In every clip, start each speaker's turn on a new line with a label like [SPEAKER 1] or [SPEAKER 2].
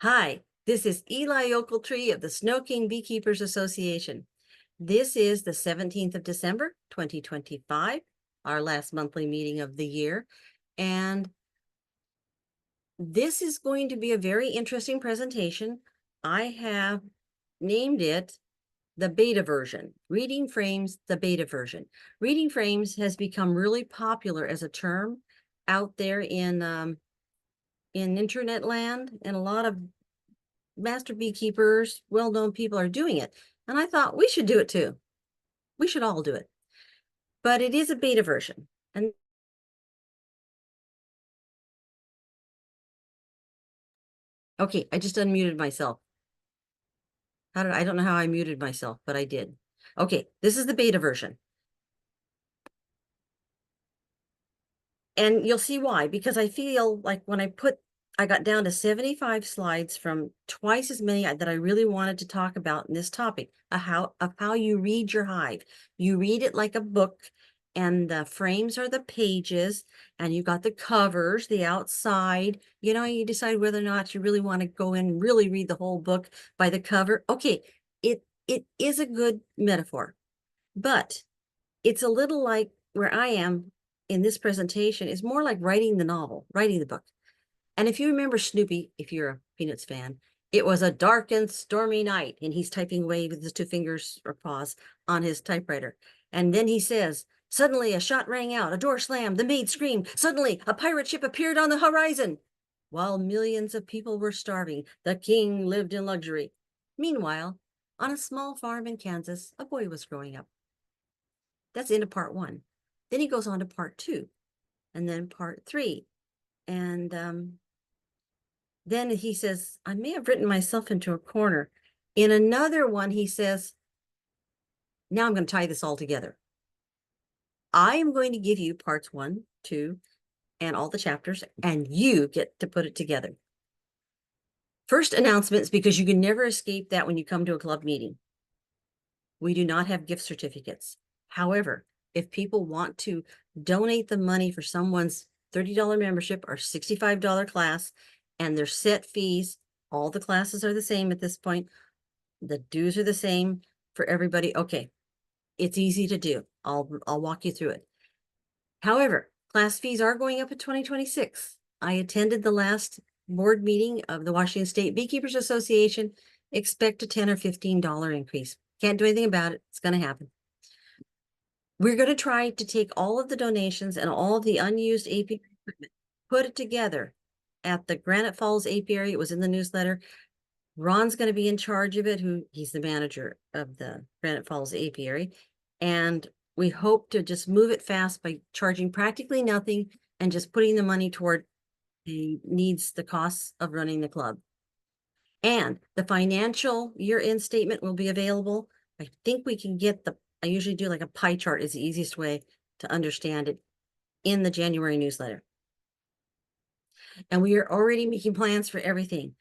[SPEAKER 1] Hi, this is Eli Ocheltree of the SnoKing Beekeepers Association. This is the 17th of December, 2025, our last monthly meeting of the year. And this is going to be a very interesting presentation. I have named it the beta version, Reading Frames, the beta version. Reading frames has become really popular as a term out there in internet land, and a lot of master beekeepers, well-known people are doing it. And I thought we should do it too. We should all do it. But it is a beta version. And okay, I just unmuted myself. I don't know how I muted myself, but I did. Okay, this is the beta version. And you'll see why, because I feel like when I got down to 75 slides from twice as many that I really wanted to talk about in this topic of how you read your hive. You read it like a book, and the frames are the pages, and you've got the covers, the outside. You decide whether or not you really want to go in and really read the whole book by the cover. Okay, it is a good metaphor, but it's a little like where I am in this presentation is more like writing the novel, writing the book. And if you remember Snoopy, if you're a Peanuts fan, it was a dark and stormy night, and he's typing away with his two fingers or paws on his typewriter. And then he says, suddenly a shot rang out, a door slammed, the maid screamed. Suddenly a pirate ship appeared on the horizon. While millions of people were starving, the king lived in luxury. Meanwhile, on a small farm in Kansas, a boy was growing up. That's into part one. Then he goes on to part two, and then part three. And then he says, I may have written myself into a corner. In another one, he says, now I'm going to tie this all together. I am going to give you parts 1, 2, and all the chapters, and you get to put it together. First, announcements, because you can never escape that when you come to a club meeting. We do not have gift certificates. However, if people want to donate the money for someone's $30 membership or $65 class, and their set fees, all the classes are the same at this point. The dues are the same for everybody. Okay, it's easy to do. I'll walk you through it. However, class fees are going up in 2026. I attended the last board meeting of the Washington State Beekeepers Association. Expect a $10 or $15 increase. Can't do anything about it. It's going to happen. We're going to try to take all of the donations and all of the unused apiary equipment, put it together at the Granite Falls Apiary. It was in the newsletter. Ron's going to be in charge of it, he's the manager of the Granite Falls Apiary. And we hope to just move it fast by charging practically nothing and just putting the money toward the costs of running the club. And the financial year-end statement will be available. I think we can get I usually do like a pie chart is the easiest way to understand it in the January newsletter. And we are already making plans for everything.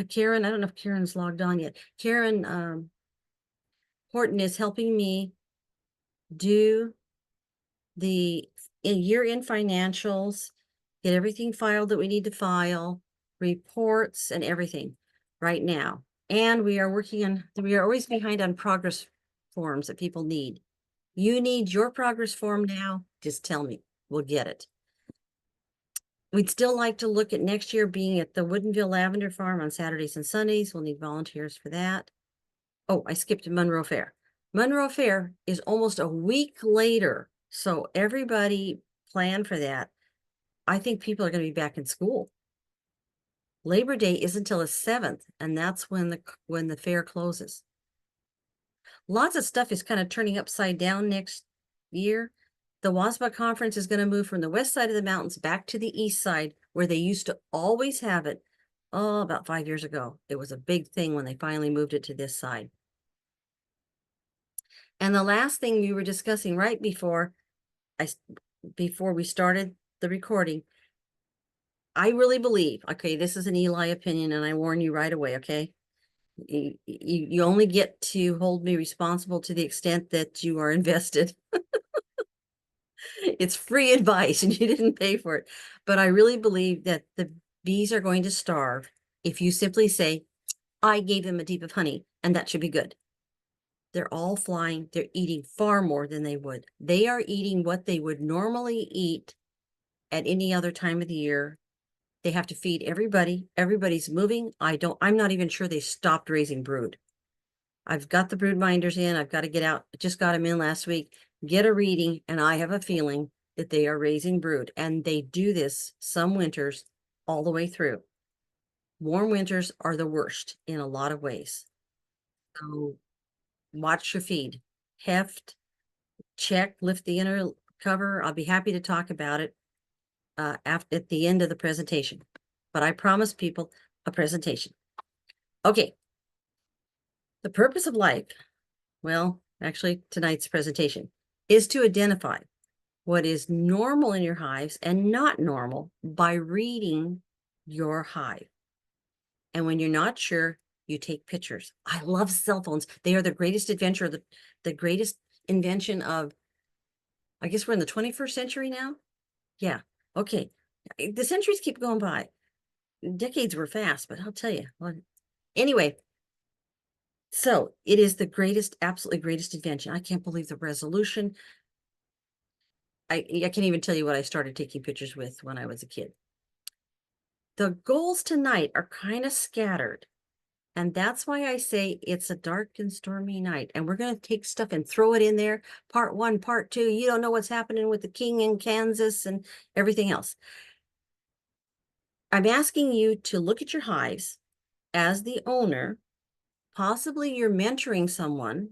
[SPEAKER 1] Karen, I don't know if Karen's logged on yet. Karen Horton is helping me do the year-end financials, get everything filed that we need to file, reports and everything right now. And we are always behind on progress forms that people need. You need your progress form now, just tell me, we'll get it. We'd still like to look at next year being at the Woodinville Lavender Farm on Saturdays and Sundays. We'll need volunteers for that. Oh, I skipped Monroe Fair. Monroe Fair is almost a week later, so everybody plan for that. I think people are going to be back in school. Labor Day isn't until the 7th, and that's when the fair closes. Lots of stuff is kind of turning upside down next year. The WASBA conference is going to move from the west side of the mountains back to the east side, where they used to always have it. Oh, about 5 years ago. It was a big thing when they finally moved it to this side. And the last thing we were discussing right before we started the recording, I really believe, okay, this is an Eli opinion, and I warn you right away, okay? You only get to hold me responsible to the extent that you are invested. It's free advice and you didn't pay for it. But I really believe that the bees are going to starve if you simply say, I gave them a deep of honey, and that should be good. They're all flying. They're eating far more than they would. They are eating what they would normally eat at any other time of the year. They have to feed everybody. Everybody's moving. I'm not even sure they stopped raising brood. I've got the brood minders in. I've got to get out. I just got them in last week, get a reading, and I have a feeling that they are raising brood. And they do this some winters all the way through. Warm winters are the worst in a lot of ways. So watch your feed. Heft, check, lift the inner cover. I'll be happy to talk about it at the end of the presentation. But I promise people a presentation. Okay. The purpose of life, well, actually tonight's presentation, is to identify what is normal in your hives and not normal by reading your hive. And when you're not sure, you take pictures. I love cell phones. They are the greatest adventure, the greatest invention of, I guess we're in the 21st century now. Yeah. Okay. The centuries keep going by. Decades were fast, but I'll tell you. Well, anyway, so it is the greatest, absolutely greatest invention. I can't believe the resolution. I can't even tell you what I started taking pictures with when I was a kid. The goals tonight are kind of scattered. And that's why I say it's a dark and stormy night. And we're going to take stuff and throw it in there. Part 1, part 2. You don't know what's happening with the king in Kansas and everything else. I'm asking you to look at your hives as the owner. Possibly you're mentoring someone,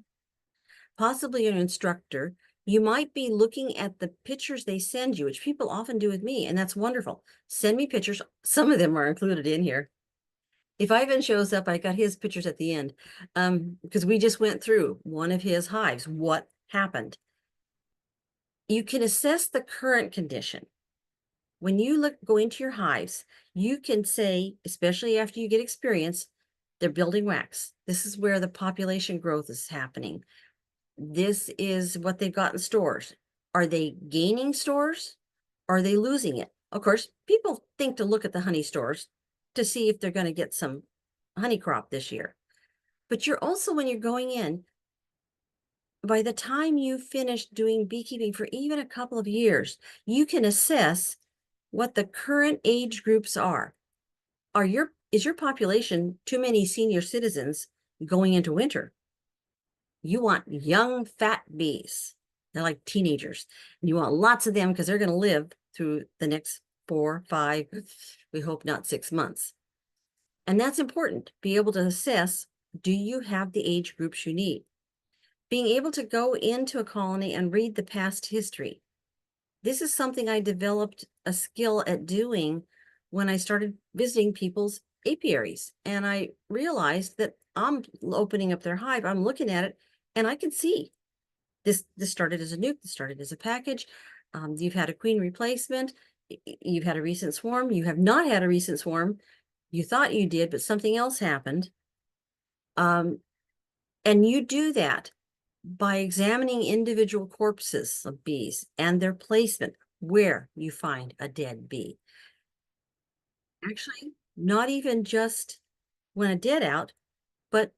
[SPEAKER 1] possibly an instructor. You might be looking at the pictures they send you, which people often do with me, and that's wonderful. Send me pictures. Some of them are included in here. If Ivan shows up, I got his pictures at the end, because we just went through one of his hives. What happened? You can assess the current condition. When you go into your hives, you can say, especially after you get experience, they're building wax. This is where the population growth is happening. This is what they've got in stores. Are they gaining stores? Are they losing it? Of course, people think to look at the honey stores to see if they're going to get some honey crop this year. But you're also, when you're going in, by the time you finish doing beekeeping for even a couple of years, you can assess what the current age groups are. Is your population too many senior citizens going into winter? You want young, fat bees. They're like teenagers. And you want lots of them because they're going to live through the next 4, 5, we hope not 6 months. And that's important. Be able to assess, do you have the age groups you need? Being able to go into a colony and read the past history. This is something I developed a skill at doing when I started visiting people's apiaries. And I realized that I'm opening up their hive, I'm looking at it, and I can see this started as a nuke, this started as a package. You've had a queen replacement, you've had a recent swarm, you have not had a recent swarm. You thought you did, but something else happened. And you do that by examining individual corpses of bees and their placement where you find a dead bee. Actually, not even just when a dead out, but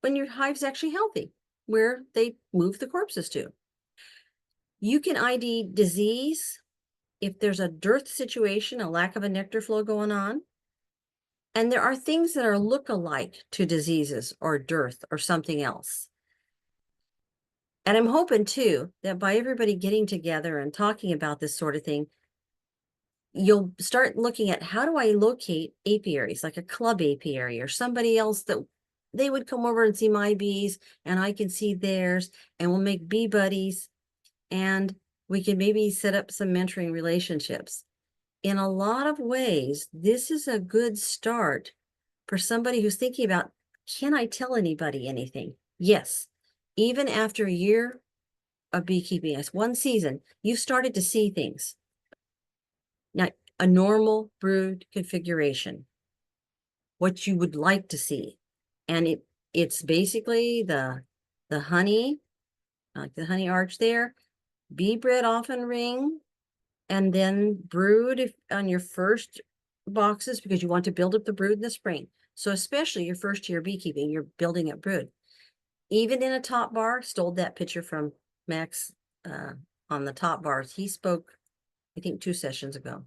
[SPEAKER 1] when your hive's actually healthy, where they move the corpses to. You can ID disease if there's a dearth situation, a lack of a nectar flow going on. And there are things that are look-alike to diseases or dearth or something else. And I'm hoping too that by everybody getting together and talking about this sort of thing, you'll start looking at, how do I locate apiaries, like a club apiary or somebody else that they would come over and see my bees and I can see theirs, and we'll make bee buddies, and we can maybe set up some mentoring relationships. In a lot of ways, this is a good start for somebody who's thinking about, can I tell anybody anything? Yes. Even after a year of beekeeping, as one season, you've started to see things. Now, a normal brood configuration, what you would like to see. And it's basically the honey, like the honey arch there, bee bread often ring, and then brood on your first boxes because you want to build up the brood in the spring. So especially your first year beekeeping, you're building up brood. Even in a top bar, stole that picture from Max on the top bars. He spoke, I think, 2 sessions ago,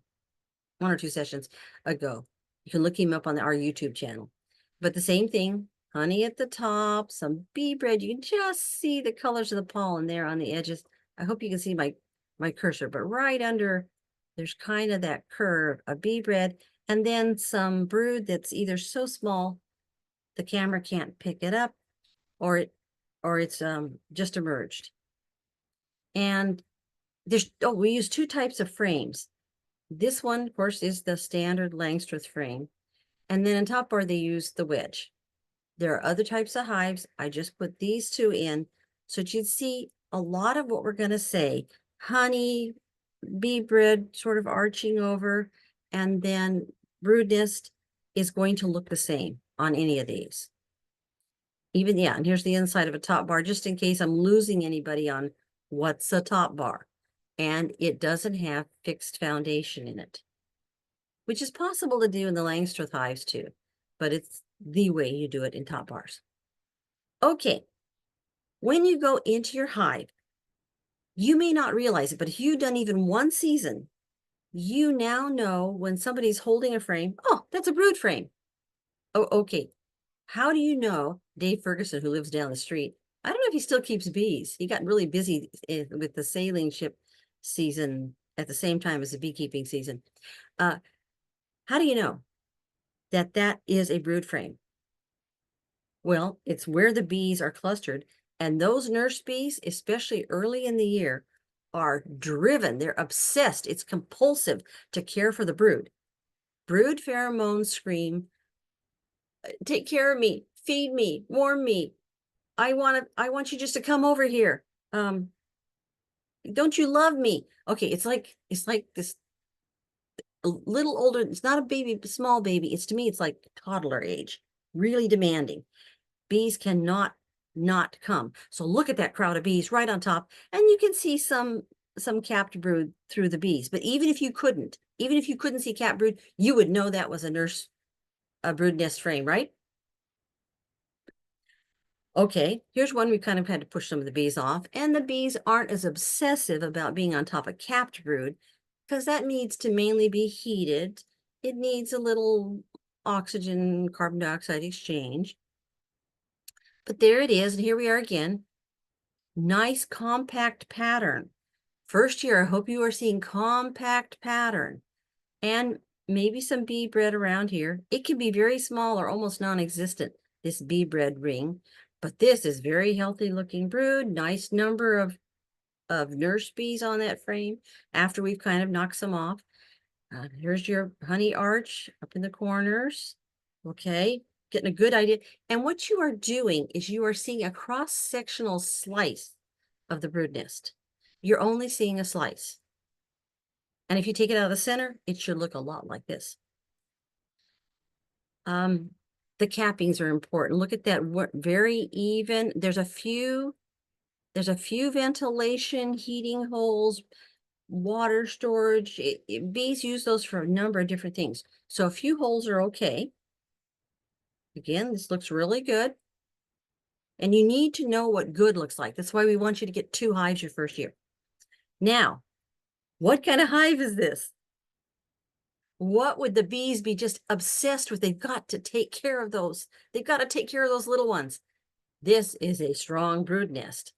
[SPEAKER 1] 1 or 2 sessions ago. You can look him up on our YouTube channel. But the same thing, honey at the top, some bee bread. You can just see the colors of the pollen there on the edges. I hope you can see my cursor, but right under, there's kind of that curve of bee bread, and then some brood that's either so small the camera can't pick it up, or it's just emerged. And there's, oh, we use 2 types of frames. This one, of course, is the standard Langstroth frame. And then on top bar, they use the wedge. There are other types of hives. I just put these 2 in so that you'd see a lot of what we're going to say. Honey, bee bread sort of arching over, and then brood nest is going to look the same on any of these. Even, yeah, and here's the inside of a top bar, just in case I'm losing anybody on what's a top bar. And it doesn't have fixed foundation in it, which is possible to do in the Langstroth hives too, but it's the way you do it in top bars. Okay, when you go into your hive, you may not realize it, but if you've done even 1 season, you now know when somebody's holding a frame, oh, that's a brood frame. Oh, okay. How do you know Dave Ferguson, who lives down the street? I don't know if he still keeps bees. He got really busy with the sailing ship season at the same time as the beekeeping season. How do you know that that is a brood frame? Well, it's where the bees are clustered, and those nurse bees, especially early in the year, are driven. They're obsessed. It's compulsive to care for the brood. Brood pheromones scream, take care of me, feed me, warm me. I want you just to come over here. Don't you love me? Okay, it's like this a little older. It's not a baby, small baby. It's, to me, it's like toddler age, really demanding. Bees cannot not come. So look at that crowd of bees right on top, and you can see some capped brood through the bees. But even if you couldn't see capped brood, you would know that was a brood nest frame, right? Okay, here's one we kind of had to push some of the bees off, and the bees aren't as obsessive about being on top of capped brood because that needs to mainly be heated. It needs a little oxygen, carbon dioxide exchange. But there it is, and here we are again. Nice compact pattern. First year, I hope you are seeing compact pattern, and maybe some bee bread around here. It can be very small or almost non-existent, this bee bread ring, but this is very healthy looking brood. Nice number of nurse bees on that frame after we've kind of knocked some off. Here's your honey arch up in the corners. Okay, getting a good idea. And what you are doing is you are seeing a cross-sectional slice of the brood nest. You're only seeing a slice. And if you take it out of the center, it should look a lot like this. The cappings are important. Look at that, very even. There's a few ventilation, heating holes, water storage. Bees use those for a number of different things. So a few holes are okay. Again, this looks really good. And you need to know what good looks like. That's why we want you to get 2 hives your first year. Now, what kind of hive is this? What would the bees be just obsessed with? They've got to take care of those. They've got to take care of those little ones. This is a strong brood nest.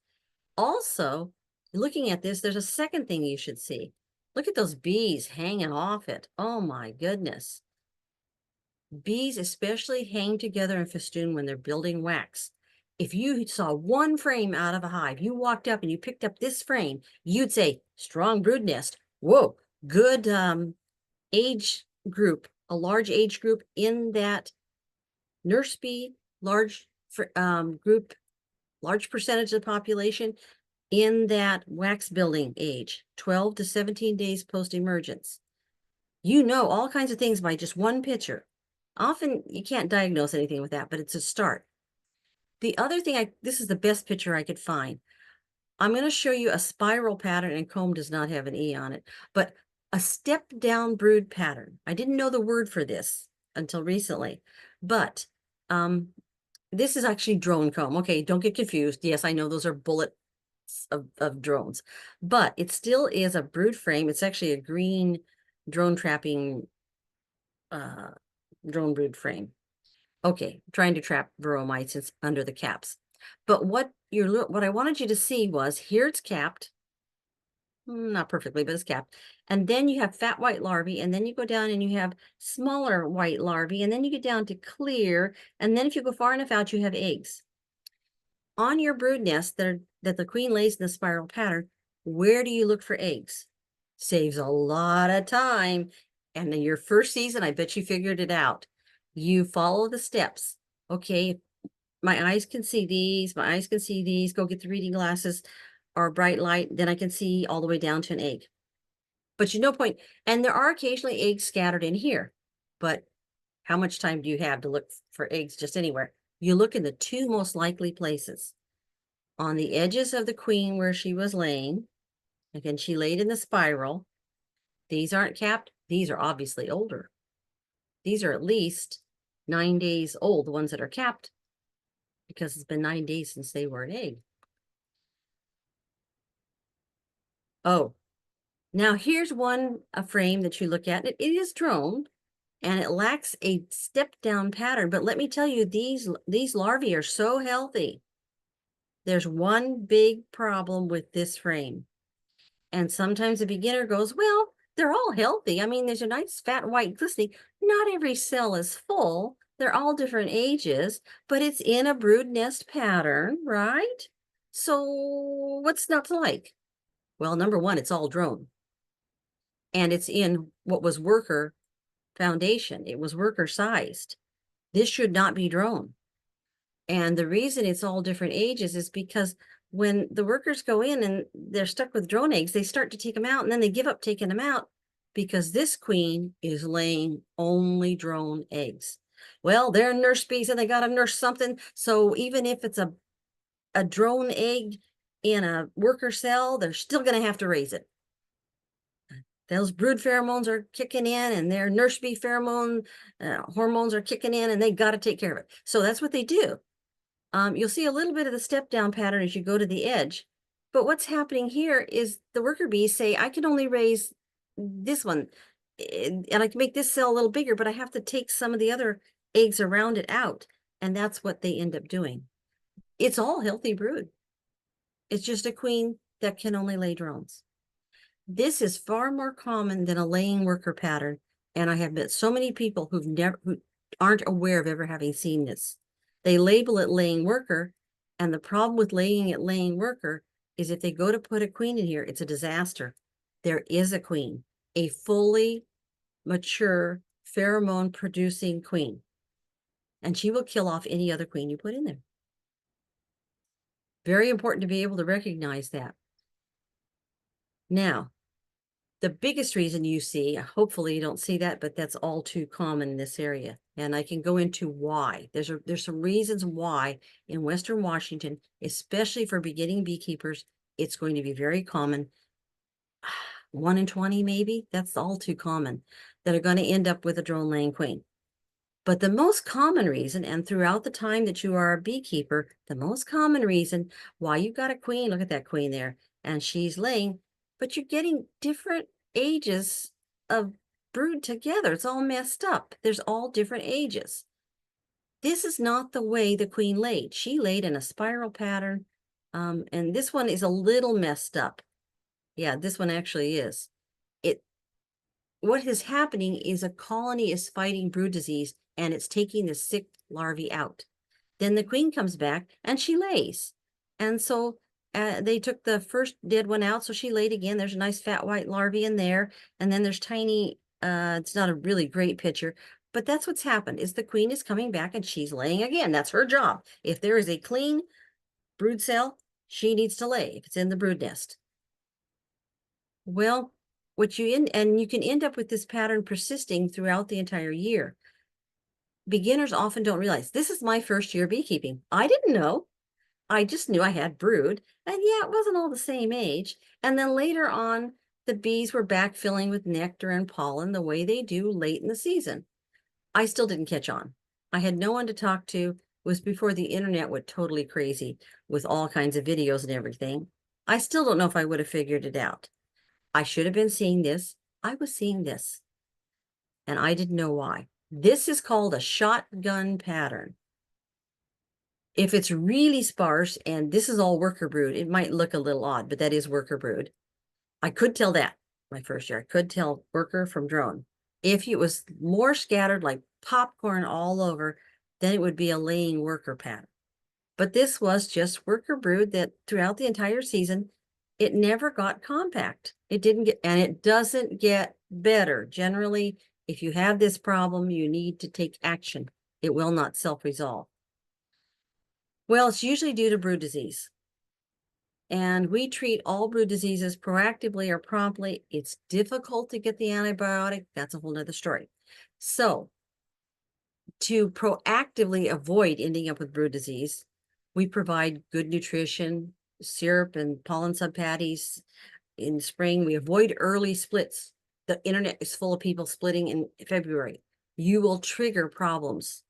[SPEAKER 1] Also, looking at this, there's a second thing you should see. Look at those bees hanging off it. Oh my goodness. Bees especially hang together in festoon when they're building wax. If you saw 1 frame out of a hive, you walked up and you picked up this frame, you'd say, strong brood nest. Whoa, good age group, a large age group in that nurse bee, large group, large percentage of the population in that wax building age, 12 to 17 days post-emergence. You know all kinds of things by just 1 picture. Often you can't diagnose anything with that, but it's a start. The other thing, this is the best picture I could find. I'm going to show you a spiral pattern, and comb does not have an E on it, but a step down brood pattern. I didn't know the word for this until recently, but this is actually drone comb. Okay, don't get confused. Yes, I know those are bullets of drones, but it still is a brood frame. It's actually a green drone trapping drone brood frame. Okay, trying to trap varroa mites under the caps. But what I wanted you to see was here it's capped, not perfectly, but it's capped. And then you have fat white larvae, and then you go down and you have smaller white larvae, and then you get down to clear, and then if you go far enough out, you have eggs. On your brood nest that the queen lays in the spiral pattern, where do you look for eggs? Saves a lot of time. And in your first season, I bet you figured it out. You follow the steps. Okay, my eyes can see these, my eyes can see these, go get the reading glasses or bright light, then I can see all the way down to an egg. But no point, and there are occasionally eggs scattered in here, but how much time do you have to look for eggs just anywhere? You look in the two most likely places. On the edges of the queen where she was laying, again, she laid in the spiral. These aren't capped. These are obviously older. These are at least 9 days old, the ones that are capped, because it's been 9 days since they were an egg. Oh, now here's a frame that you look at. It is droned, and it lacks a step down pattern. But let me tell you, these larvae are so healthy. There's one big problem with this frame. And sometimes a beginner goes, well, they're all healthy. I mean, there's a nice fat white glistening. Not every cell is full. They're all different ages, but it's in a brood nest pattern, right? So what's not to like? Well, number one, it's all drone. And it's in what was worker foundation. It was worker sized. This should not be drone. And the reason it's all different ages is because when the workers go in and they're stuck with drone eggs, they start to take them out and then they give up taking them out because this queen is laying only drone eggs. Well, they're nurse bees and they got to nurse something. So even if it's a drone egg in a worker cell, they're still going to have to raise it. Those brood pheromones are kicking in and their nurse bee pheromone hormones are kicking in and they got to take care of it. So that's what they do. You'll see a little bit of the step down pattern as you go to the edge. But what's happening here is the worker bees say, I can only raise this one and I can make this cell a little bigger, but I have to take some of the other eggs around it out. And that's what they end up doing. It's all healthy brood. It's just a queen that can only lay drones. This is far more common than a laying worker pattern. And I have met so many people who aren't aware of ever having seen this. They label it laying worker, and the problem with laying it laying worker is if they go to put a queen in here, it's a disaster. There is a queen, a fully mature pheromone producing queen, and she will kill off any other queen you put in there. Very important to be able to recognize that. Now, the biggest reason you see, hopefully you don't see that, but that's all too common in this area. And I can go into why. There's some reasons why in Western Washington, especially for beginning beekeepers, it's going to be very common. 1 in 20 maybe, that's all too common, that are going to end up with a drone laying queen. But the most common reason, and throughout the time that you are a beekeeper, the most common reason why you've got a queen, look at that queen there, and she's laying, but you're getting different ages of brood together. It's all messed up. There's all different ages. This is not the way the queen laid. She laid in a spiral pattern, and this one is a little messed up. Yeah, this one actually is. What is happening is a colony is fighting brood disease, and it's taking the sick larvae out. Then the queen comes back, and she lays. And so they took the first dead one out, so she laid again. There's a nice fat white larvae in there. And then there's tiny, it's not a really great picture, but that's what's happened is the queen is coming back and she's laying again. That's her job. If there is a clean brood cell, she needs to lay if it's in the brood nest. Well, and you can end up with this pattern persisting throughout the entire year. Beginners often don't realize this is my first year beekeeping. I didn't know. I just knew I had brood, and yeah, it wasn't all the same age. And then later on, the bees were back filling with nectar and pollen the way they do late in the season. I still didn't catch on. I had no one to talk to. It was before the internet went totally crazy with all kinds of videos and everything. I still don't know if I would have figured it out. I should have been seeing this. I was seeing this, and I didn't know why. This is called a shotgun pattern. If it's really sparse and this is all worker brood, it might look a little odd, but that is worker brood. I could tell that my first year. I could tell worker from drone. If it was more scattered like popcorn all over, then it would be a laying worker pattern. But this was just worker brood that throughout the entire season, it never got compact. It didn't get, and it doesn't get better. Generally, if you have this problem, you need to take action. It will not self-resolve. Well, it's usually due to brood disease. And we treat all brood diseases proactively or promptly. It's difficult to get the antibiotic. That's a whole nother story. So to proactively avoid ending up with brood disease, we provide good nutrition, syrup and pollen subpatties. In spring, we avoid early splits. The internet is full of people splitting in February. You will trigger problems.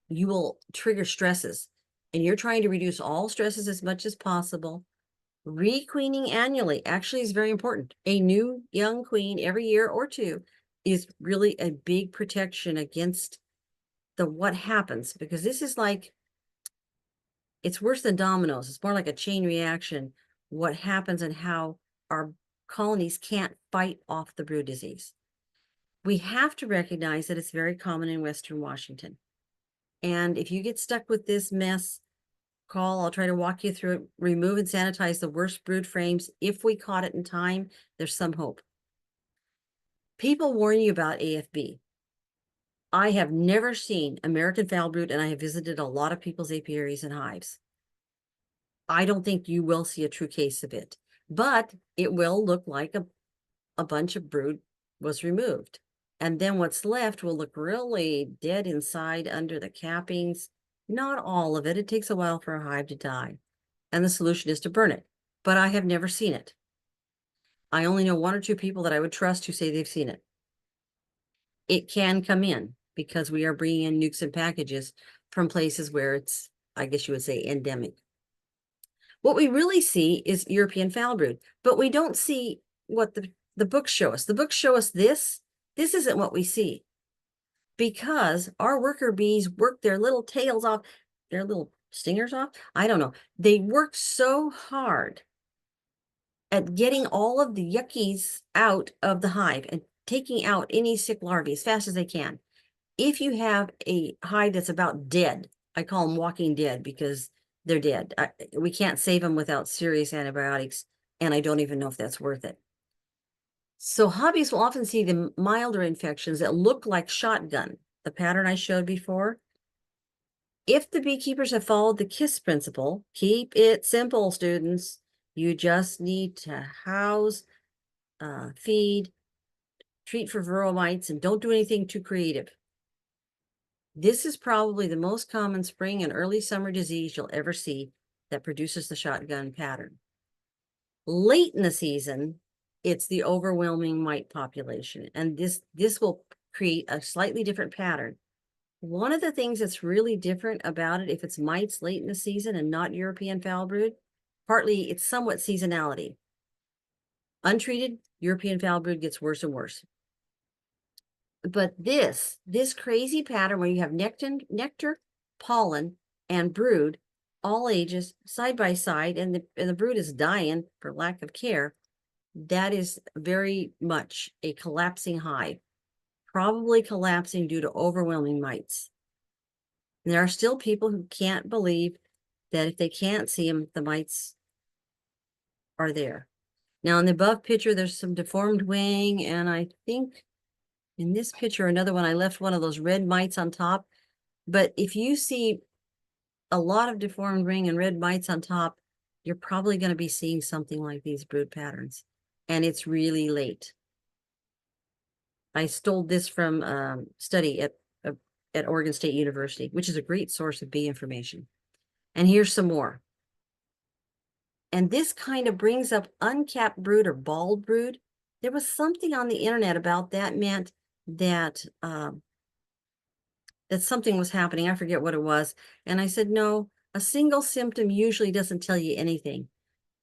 [SPEAKER 1] You will trigger stresses. And you're trying to reduce all stresses as much as possible. Requeening annually actually is very important. A new young queen every year or two is really a big protection against the what happens, because this is like, it's worse than dominoes. It's more like a chain reaction. What happens and how our colonies can't fight off the brood disease. We have to recognize that it's very common in Western Washington. And if you get stuck with this mess, call. I'll try to walk you through it. Remove and sanitize the worst brood frames. If we caught it in time, there's some hope. People warn you about AFB. I have never seen American foul brood, and I have visited a lot of people's apiaries and hives. I don't think you will see a true case of it, but it will look like a bunch of brood was removed. And then what's left will look really dead inside under the cappings. Not all of it. It takes a while for a hive to die. And the solution is to burn it. But I have never seen it. I only know one or two people that I would trust who say they've seen it. It can come in because we are bringing in nukes and packages from places where it's, I guess you would say, endemic. What we really see is European foul brood, but we don't see what the books show us. The books show us this. This isn't what we see, because our worker bees work their little tails off, their little stingers off. I don't know. They work so hard at getting all of the yuckies out of the hive and taking out any sick larvae as fast as they can. If you have a hive that's about dead, I call them walking dead because they're dead. We can't save them without serious antibiotics, and I don't even know if that's worth it. So hobbyists will often see the milder infections that look like shotgun, the pattern I showed before. If the beekeepers have followed the KISS principle, keep it simple, students. You just need to house, feed, treat for varroa mites, and don't do anything too creative. This is probably the most common spring and early summer disease you'll ever see that produces the shotgun pattern. Late in the season, it's the overwhelming mite population, and this will create a slightly different pattern. One of the things that's really different about it, if it's mites late in the season and not European foul brood, partly it's somewhat seasonality. Untreated, European foul brood gets worse and worse. But this crazy pattern where you have nectar, pollen, and brood, all ages, side by side, and the brood is dying for lack of care, that is very much a collapsing hive, probably collapsing due to overwhelming mites. And there are still people who can't believe that if they can't see them, the mites are there. Now, in the above picture, there's some deformed wing, and I think in this picture, another one, I left one of those red mites on top. But if you see a lot of deformed wing and red mites on top, you're probably going to be seeing something like these brood patterns. And it's really late. I stole this from study at Oregon State University, which is a great source of bee information. And here's some more. And this kind of brings up uncapped brood or bald brood. There was something on the internet about that meant that that something was happening. I forget what it was. And I said, no, a single symptom usually doesn't tell you anything.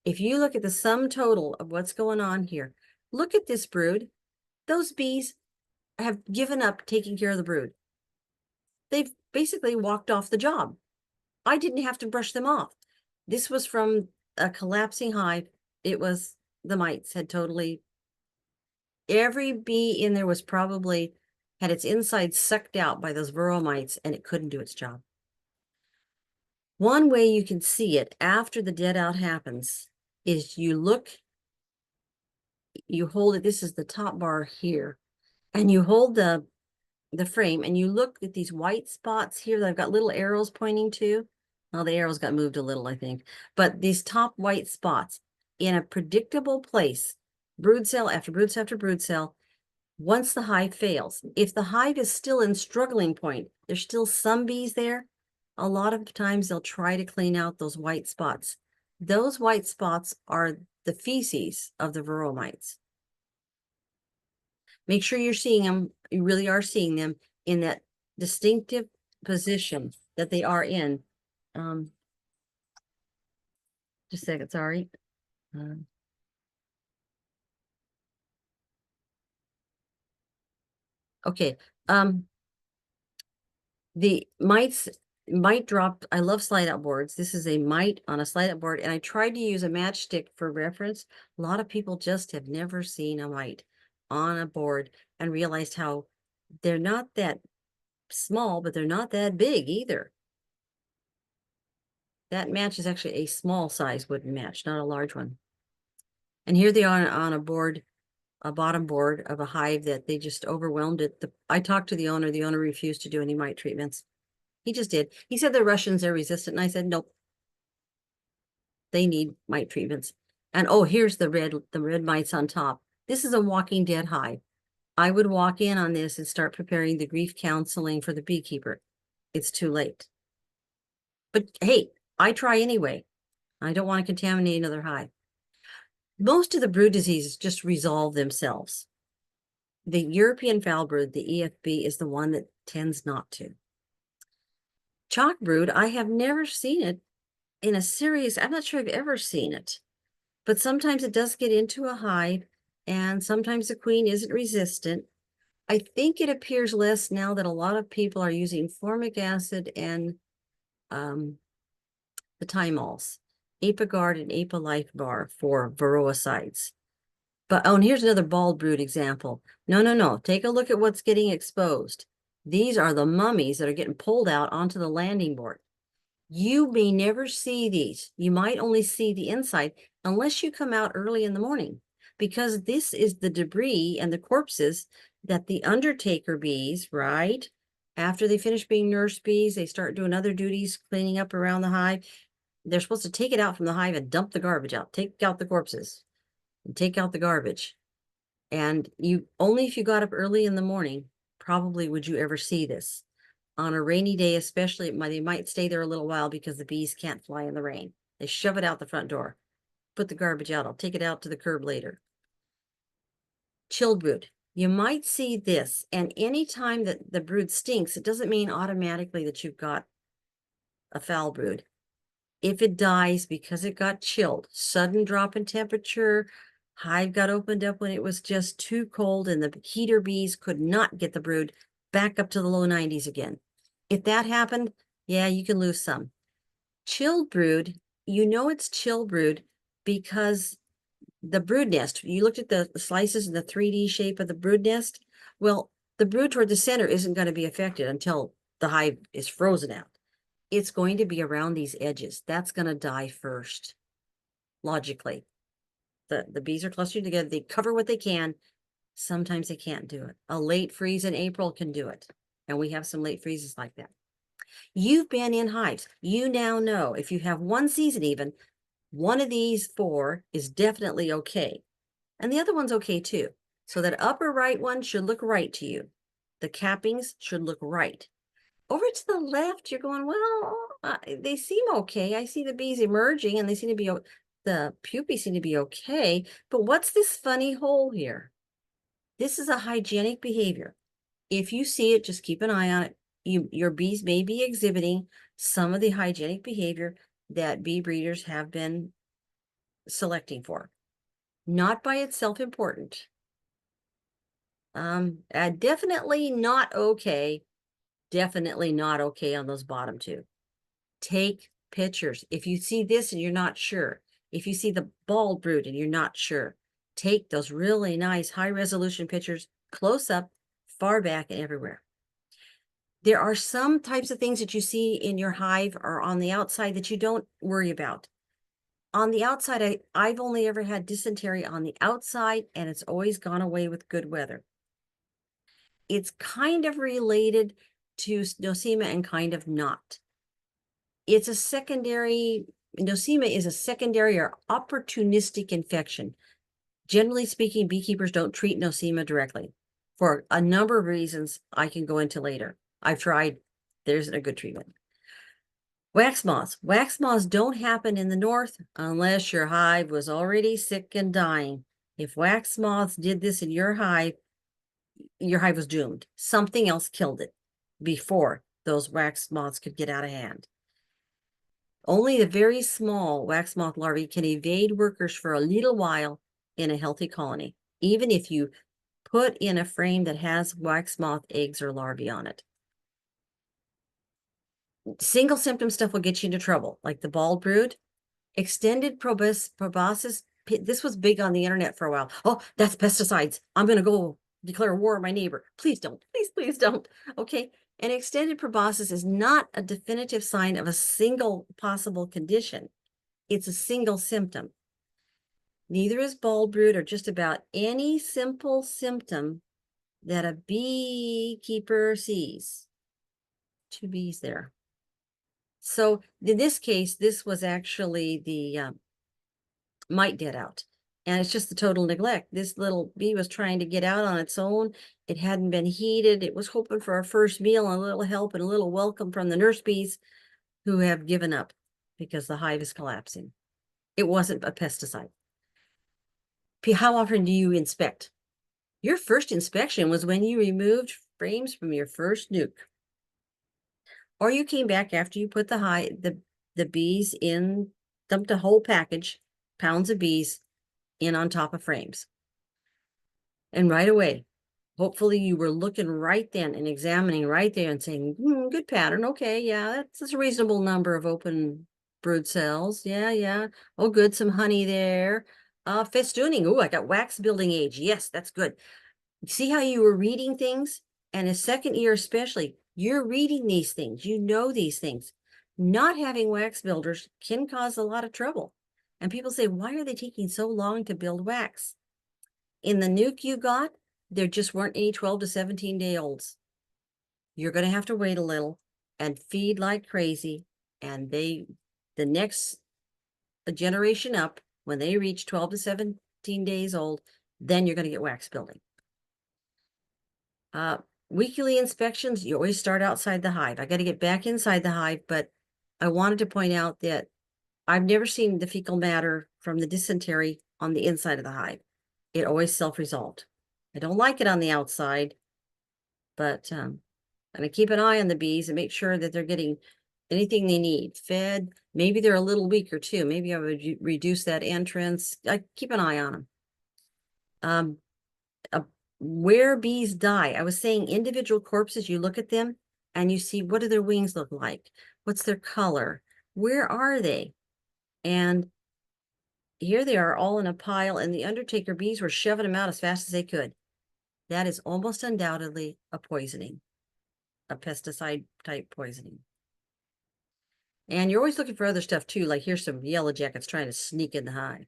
[SPEAKER 1] If you look at the sum total of what's going on here, look at this brood. Those bees have given up taking care of the brood. They've basically walked off the job. I didn't have to brush them off. This was from a collapsing hive. It was the mites had totally, every bee in there was probably had its insides sucked out by those varroa mites, and it couldn't do its job. One way you can see it after the dead out happens is you look, you hold it, this is the top bar here, and you hold the frame and you look at these white spots here that I've got little arrows pointing to. Well, the arrows got moved a little, I think, but these top white spots in a predictable place, brood cell after brood cell after brood cell, once the hive fails. If the hive is still in struggling point, there's still some bees there, a lot of times they'll try to clean out those white spots. Those white spots are the feces of the varroa mites. Make sure you're seeing them, you really are seeing them in that distinctive position that they are in. Just a second, sorry. Okay. The mite drop, I love slide out boards. This is a mite on a slide out board, and I tried to use a matchstick for reference. A lot of people just have never seen a mite on a board and realized how they're not that small, but they're not that big either. That match is actually a small size wooden match, not a large one. And here they are on a board, a bottom board of a hive that they just overwhelmed it. I talked to the owner. The owner refused to do any mite treatments. He just did. He said the Russians are resistant. And I said, nope, they need mite treatments. And oh, here's the red mites on top. This is a walking dead hive. I would walk in on this and start preparing the grief counseling for the beekeeper. It's too late. But hey, I try anyway. I don't want to contaminate another hive. Most of the brood diseases just resolve themselves. The European foul brood, the EFB, is the one that tends not to. Chalk brood, I have never seen it in a serious, I'm not sure I've ever seen it, but sometimes it does get into a hive, and sometimes the queen isn't resistant. I think it appears less now that a lot of people are using formic acid and the Tymols, Apiguard and Apolife bar for varroicides. But, oh, and here's another bald brood example. No. Take a look at what's getting exposed. These are the mummies that are getting pulled out onto the landing board. You may never see these. You might only see the inside unless you come out early in the morning, because this is the debris and the corpses that the undertaker bees, right? After they finish being nurse bees, they start doing other duties, cleaning up around the hive. They're supposed to take it out from the hive and dump the garbage out, take out the corpses and take out the garbage. And you only if you got up early in the morning, probably would you ever see this. On a rainy day, especially, they might stay there a little while because the bees can't fly in the rain. They shove it out the front door. Put the garbage out. I'll take it out to the curb later. Chilled brood. You might see this, and anytime that the brood stinks, it doesn't mean automatically that you've got a foul brood. If it dies because it got chilled, sudden drop in temperature, hive got opened up when it was just too cold and the heater bees could not get the brood back up to the low 90s again. If that happened, yeah, you can lose some. Chilled brood, you know it's chill brood because the brood nest, you looked at the slices in the 3D shape of the brood nest. Well, the brood toward the center isn't going to be affected until the hive is frozen out. It's going to be around these edges. That's going to die first, logically. The bees are clustered together. They cover what they can. Sometimes they can't do it. A late freeze in April can do it. And we have some late freezes like that. You've been in hives. You now know if you have one season even, one of these four is definitely okay. And the other one's okay too. So that upper right one should look right to you. The cappings should look right. Over to the left, you're going, well, they seem okay. I see the bees emerging and they seem to be, the pupae seem to be okay, but what's this funny hole here? This is a hygienic behavior. If you see it, just keep an eye on it. Your bees may be exhibiting some of the hygienic behavior that bee breeders have been selecting for. Not by itself important. Definitely not okay. Definitely not okay on those bottom two. Take pictures. If you see this and you're not sure, if you see the bald brood and you're not sure, take those really nice high resolution pictures close up, far back, and everywhere. There are some types of things that you see in your hive or on the outside that you don't worry about. On the outside, I've only ever had dysentery on the outside, and it's always gone away with good weather. It's kind of related to nosema and kind of not. It's a secondary, nosema is a secondary or opportunistic infection. Generally speaking, beekeepers don't treat nosema directly for a number of reasons I can go into later. I've tried, there isn't a good treatment. Wax moths. Wax moths don't happen in the north unless your hive was already sick and dying. If wax moths did this in your hive was doomed. Something else killed it before those wax moths could get out of hand. Only the very small wax moth larvae can evade workers for a little while in a healthy colony, even if you put in a frame that has wax moth eggs or larvae on it. Single symptom stuff will get you into trouble, like the bald brood. Extended proboscis, this was big on the internet for a while. Oh, that's pesticides. I'm going to go declare war on my neighbor. Please don't. Please don't. Okay. An extended proboscis is not a definitive sign of a single possible condition. It's a single symptom. Neither is bald brood or just about any simple symptom that a beekeeper sees. Two bees there. So in this case, this was actually the mite dead out. And it's just the total neglect. This little bee was trying to get out on its own. It hadn't been heated. It was hoping for a first meal and a little help and a little welcome from the nurse bees who have given up because the hive is collapsing. It wasn't a pesticide. How often do you inspect? Your first inspection was when you removed frames from your first nuke. Or you came back after you put the bees in, dumped a whole package, pounds of bees, in on top of frames. And right away, hopefully you were looking right then and examining right there and saying, good pattern. Okay, yeah, that's a reasonable number of open brood cells. Yeah. Oh, good, some honey there. Festooning. Oh, I got wax building age. Yes, that's good. See how you were reading things? And a second year especially, you're reading these things. You know these things. Not having wax builders can cause a lot of trouble. And people say, why are they taking so long to build wax? In the nuke you got, there just weren't any 12 to 17-day-olds. You're going to have to wait a little and feed like crazy. And the next generation up, when they reach 12 to 17 days old, then you're going to get wax building. Weekly inspections, you always start outside the hive. I got to get back inside the hive, but I wanted to point out that I've never seen the fecal matter from the dysentery on the inside of the hive. It always self-resolved. I don't like it on the outside, but I'm going to keep an eye on the bees and make sure that they're getting anything they need, fed. Maybe they're a little weaker too. Maybe I would reduce that entrance. I keep an eye on them. Where bees die, I was saying individual corpses, you look at them and you see, what do their wings look like? What's their color? Where are they? And here they are all in a pile, and the undertaker bees were shoving them out as fast as they could. That is almost undoubtedly a poisoning, a pesticide type poisoning. And you're always looking for other stuff too, like here's some yellow jackets trying to sneak in the hive.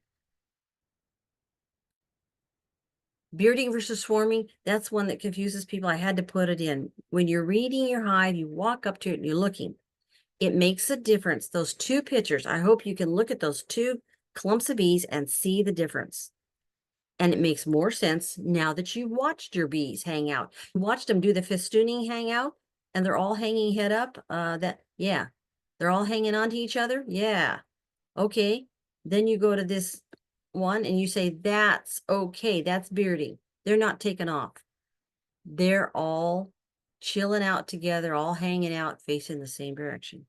[SPEAKER 1] Bearding versus swarming, that's one that confuses people. I had to put it in. When you're reading your hive, you walk up to it and you're looking. It makes a difference. Those two pictures, I hope you can look at those two clumps of bees and see the difference. And it makes more sense now that you watched your bees hang out. You watched them do the festooning hangout, and they're all hanging head up. Yeah, they're all hanging on to each other. Yeah, okay. Then you go to this one and you say, that's okay, that's bearding. They're not taken off. They're all chilling out together, all hanging out, facing the same direction.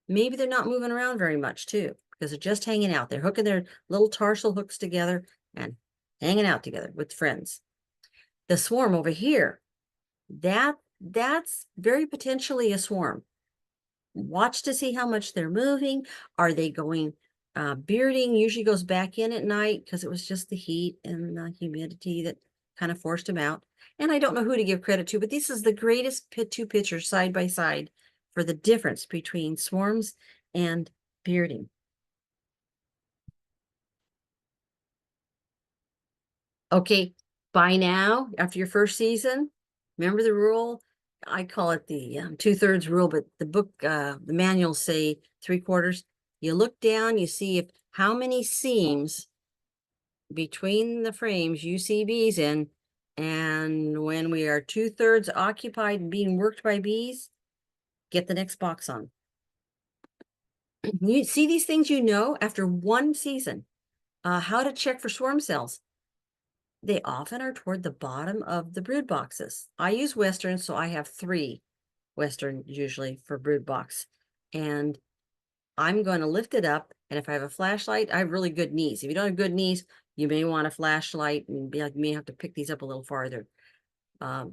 [SPEAKER 1] Maybe they're not moving around very much too, because they're just hanging out. They're hooking their little tarsal hooks together and hanging out together with friends. The swarm over here, that's very potentially a swarm. Watch to see how much they're moving. Are they going bearding usually goes back in at night because it was just the heat and the humidity that kind of forced them out. And I don't know who to give credit to, but this is the greatest two pictures side by side for the difference between swarms and bearding. Okay, by now, after your first season, remember the rule? I call it the 2/3 rule, but the book, the manuals say 3/4. You look down, you see if how many seams between the frames you see bees in, and when we are 2/3 occupied and being worked by bees, get the next box on. You see these things you know after one season. How to check for swarm cells. They often are toward the bottom of the brood boxes. I use Western, so I have 3 Western usually for brood box. And I'm going to lift it up. And if I have a flashlight, I have really good knees. If you don't have good knees, you may want a flashlight and be like, you may have to pick these up a little farther. And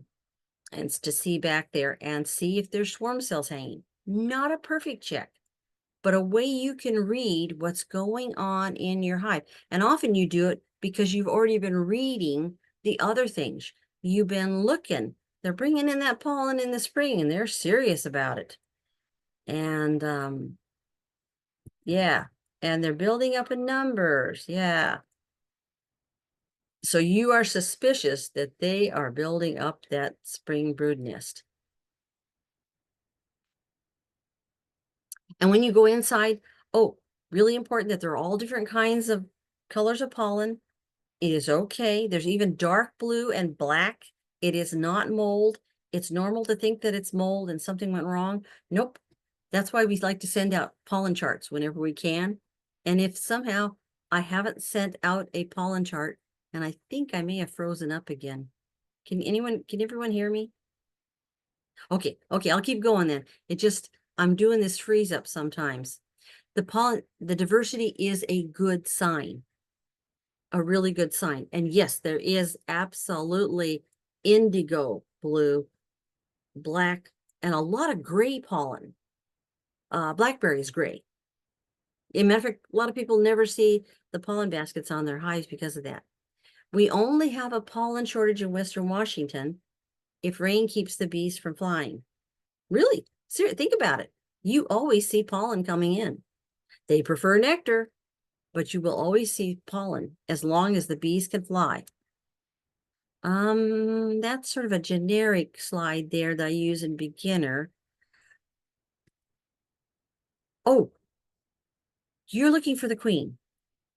[SPEAKER 1] to see back there and see if there's swarm cells hanging. Not a perfect check, but a way you can read what's going on in your hive. And often you do it because you've already been reading the other things. You've been looking. They're bringing in that pollen in the spring and they're serious about it. And yeah, and they're building up in numbers. Yeah. So you are suspicious that they are building up that spring brood nest. And when you go inside, oh, really important that there are all different kinds of colors of pollen. It is okay. There's even dark blue and black. It is not mold. It's normal to think that it's mold and something went wrong. Nope. That's why we like to send out pollen charts whenever we can. And if somehow I haven't sent out a pollen chart, and I think I may have frozen up again. Can everyone hear me? Okay, I'll keep going then. I'm doing this freeze up sometimes. The diversity is a good sign, a really good sign. And yes, there is absolutely indigo blue, black, and a lot of gray pollen. Blackberry is gray. In matter of fact, a lot of people never see the pollen baskets on their hives because of that. We only have a pollen shortage in Western Washington if rain keeps the bees from flying. Really, seriously, think about it. You always see pollen coming in. They prefer nectar, but you will always see pollen as long as the bees can fly. That's sort of a generic slide there that I use in beginner. Oh, you're looking for the queen.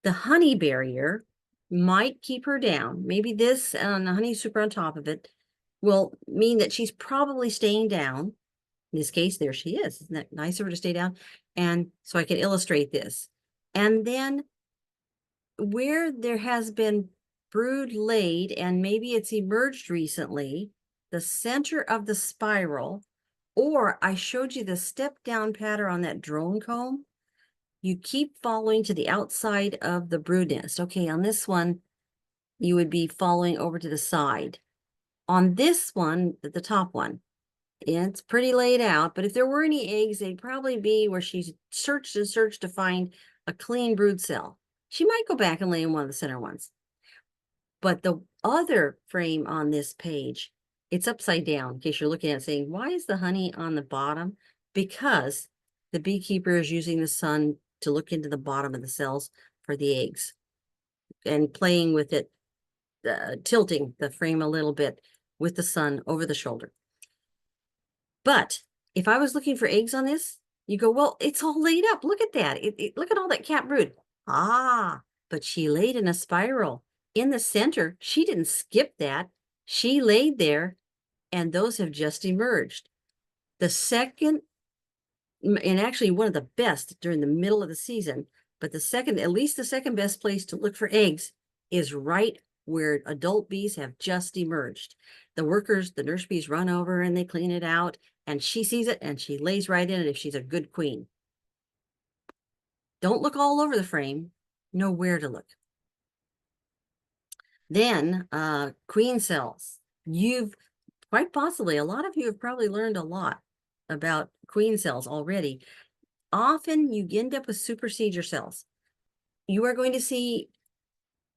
[SPEAKER 1] The honey barrier might keep her down. Maybe this and the honey super on top of it will mean that she's probably staying down. In this case, there she is. Isn't that nice of her to stay down? And so I can illustrate this. And then where there has been brood laid, and maybe it's emerged recently, the center of the spiral, or I showed you the step down pattern on that drone comb, you keep following to the outside of the brood nest. Okay, on this one, you would be following over to the side. On this one, the top one, it's pretty laid out, but if there were any eggs, they'd probably be where she's searched and searched to find a clean brood cell. She might go back and lay in one of the center ones. But the other frame on this page, it's upside down in case you're looking at it saying, why is the honey on the bottom? Because the beekeeper is using the sun to look into the bottom of the cells for the eggs and playing with it, tilting the frame a little bit with the sun over the shoulder. But if I was looking for eggs on this, you go, well, it's all laid up. Look at that. Look at all that capped brood. Ah, but she laid in a spiral in the center. She didn't skip that. She laid there, and those have just emerged. The second, and actually one of the best during the middle of the season, But at least the second best place to look for eggs is right where adult bees have just emerged. The workers, the nurse bees run over and they clean it out, and she sees it and she lays right in it if she's a good queen. Don't look all over the frame. Know where to look. Then queen cells. You've quite possibly, a lot of you have probably learned a lot about queen cells already. Often you end up with supersedure cells. You are going to see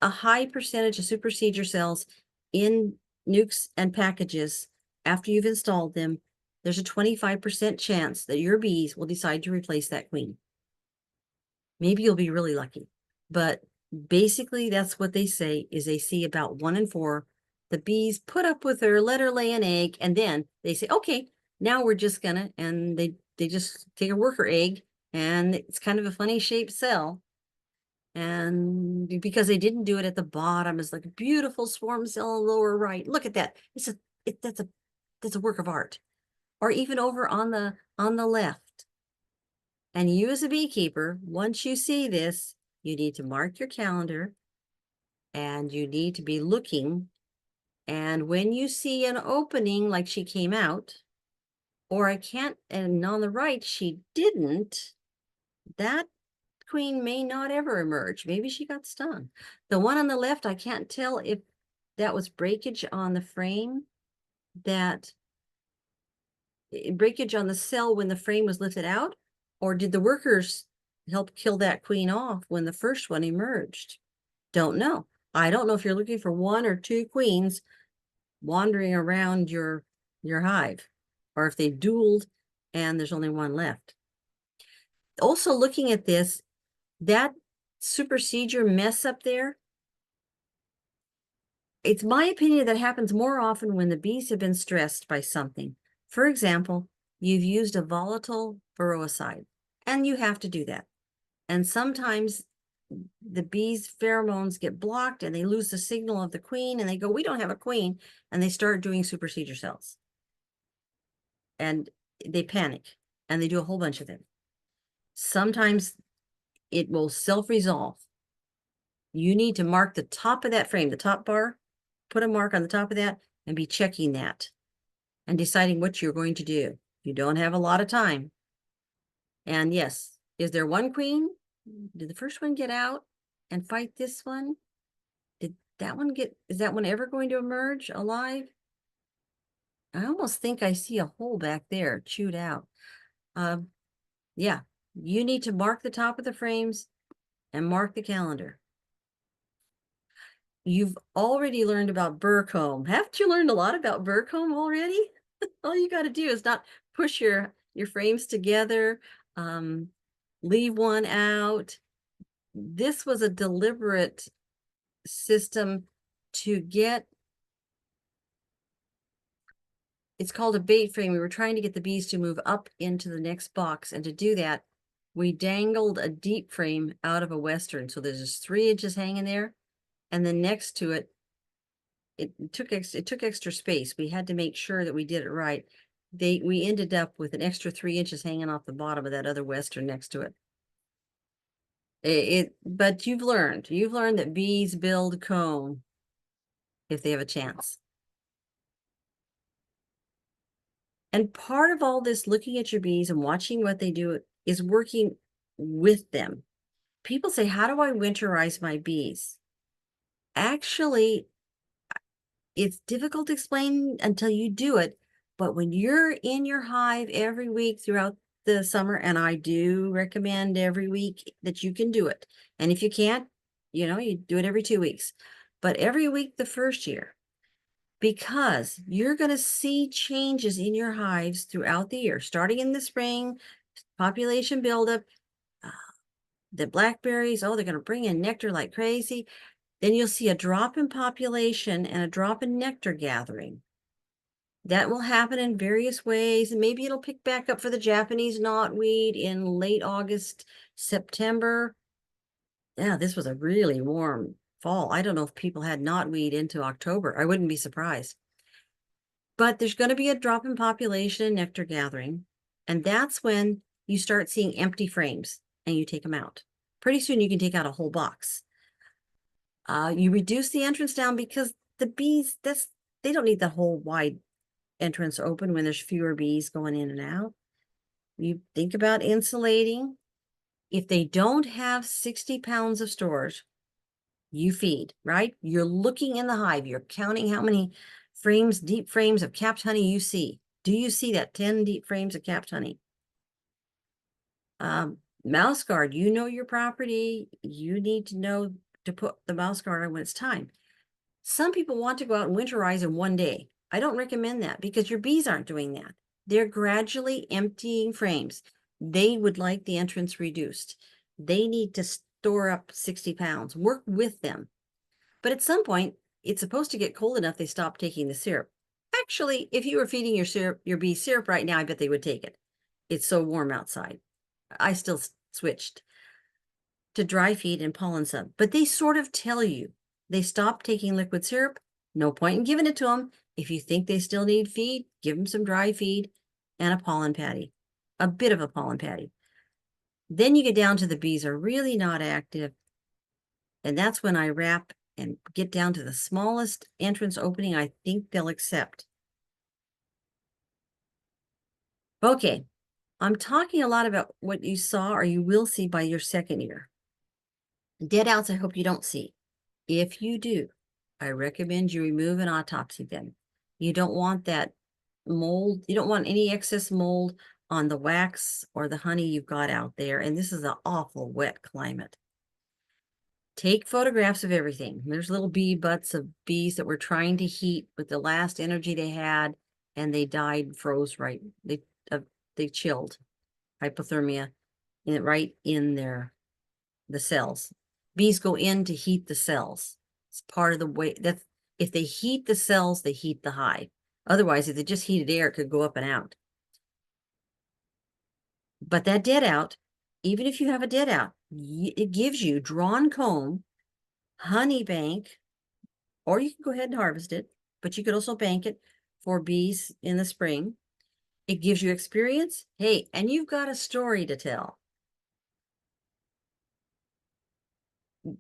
[SPEAKER 1] a high percentage of supersedure cells in nukes and packages after you've installed them. There's a 25% chance that your bees will decide to replace that queen. Maybe you'll be really lucky, but basically that's what they say is they see about 1 in 4. The bees put up with her, let her lay an egg, and then they say, okay, now we're just gonna, and they just take a worker egg, and it's kind of a funny shaped cell. And because they didn't do it at the bottom, it's like a beautiful swarm cell in the lower right. Look at that. That's a work of art. Or even over on the left. And you as a beekeeper, once you see this, you need to mark your calendar and you need to be looking. And when you see an opening like she came out, or I can't, and on the right, she didn't, that queen may not ever emerge. Maybe she got stung. The one on the left, I can't tell if that was breakage on the frame, breakage on the cell when the frame was lifted out, or did the workers help kill that queen off when the first one emerged? Don't know. I don't know if you're looking for 1 or 2 queens wandering around your hive, or if they dueled and there's only 1 left. Also looking at this, that supersedure mess up there, it's my opinion that happens more often when the bees have been stressed by something. For example, you've used a volatile varroicide, and you have to do that. And sometimes the bees' pheromones get blocked and they lose the signal of the queen and they go, we don't have a queen. And they start doing supersedure cells. And they panic and they do a whole bunch of them. Sometimes it will self-resolve. You need to mark the top of that frame, the top bar, put a mark on the top of that and be checking that and deciding what you're going to do. You don't have a lot of time. And yes, is there 1 queen? Did the first one get out and fight this one? Did that one is that one ever going to emerge alive? I almost think I see a hole back there chewed out. Yeah, you need to mark the top of the frames and mark the calendar. You've already learned about burr comb. Haven't you learned a lot about burr comb already? All you got to do is not push your frames together, leave one out. This was a deliberate system to get, it's called a bait frame. We were trying to get the bees to move up into the next box, and to do that, we dangled a deep frame out of a western. So there's just 3 inches hanging there, and then next to it, it took extra space. We had to make sure that we did it right. We ended up with an extra 3 inches hanging off the bottom of that other western next to it. But you've learned that bees build comb if they have a chance. And part of all this looking at your bees and watching what they do is working with them. People say, how do I winterize my bees? Actually, it's difficult to explain until you do it. But when you're in your hive every week throughout the summer, and I do recommend every week that you can do it. And if you can't, you do it every 2 weeks. But every week the first year, because you're going to see changes in your hives throughout the year, starting in the spring, population buildup, the blackberries, oh, they're going to bring in nectar like crazy. Then you'll see a drop in population and a drop in nectar gathering. That will happen in various ways, and maybe it'll pick back up for the Japanese knotweed in late August, September. Yeah, this was a really warm fall. I don't know if people had knotweed into October. I wouldn't be surprised. But there's going to be a drop in population and nectar gathering, and that's when you start seeing empty frames and you take them out. Pretty soon you can take out a whole box. You reduce the entrance down because the bees, they don't need the whole wide entrance open when there's fewer bees going in and out. You think about insulating. If they don't have 60 pounds of stores, you feed, right? You're looking in the hive. You're counting how many frames, deep frames of capped honey you see. Do you see that 10 deep frames of capped honey? Mouse guard, you know your property. You need to know to put the mouse guard on when it's time. Some people want to go out and winterize in one day. I don't recommend that because your bees aren't doing that. They're gradually emptying frames. They would like the entrance reduced. They need to store up 60 pounds. Work with them. But at some point, it's supposed to get cold enough they stop taking the syrup. Actually, if you were feeding your bees syrup right now, I bet they would take it. It's so warm outside. I still switched to dry feed and pollen sub, but they sort of tell you they stop taking liquid syrup. No point in giving it to them. If you think they still need feed, give them some dry feed and a pollen patty, a bit of a pollen patty. Then you get down to the bees are really not active. And that's when I wrap and get down to the smallest entrance opening I think they'll accept. Okay, I'm talking a lot about what you saw or you will see by your second year. Dead outs, I hope you don't see. If you do, I recommend you remove and autopsy them. You don't want that mold. You don't want any excess mold on the wax or the honey you've got out there. And this is an awful wet climate. Take photographs of everything. There's little bee butts of bees that were trying to heat with the last energy they had, and they died, froze right. They chilled, hypothermia, right in the cells. Bees go in to heat the cells. It's part of the way that if they heat the cells, they heat the hive. Otherwise, if they just heated air, it could go up and out. But that dead out, even if you have a dead out, it gives you drawn comb, honey bank, or you can go ahead and harvest it, but you could also bank it for bees in the spring. It gives you experience. Hey, and you've got a story to tell.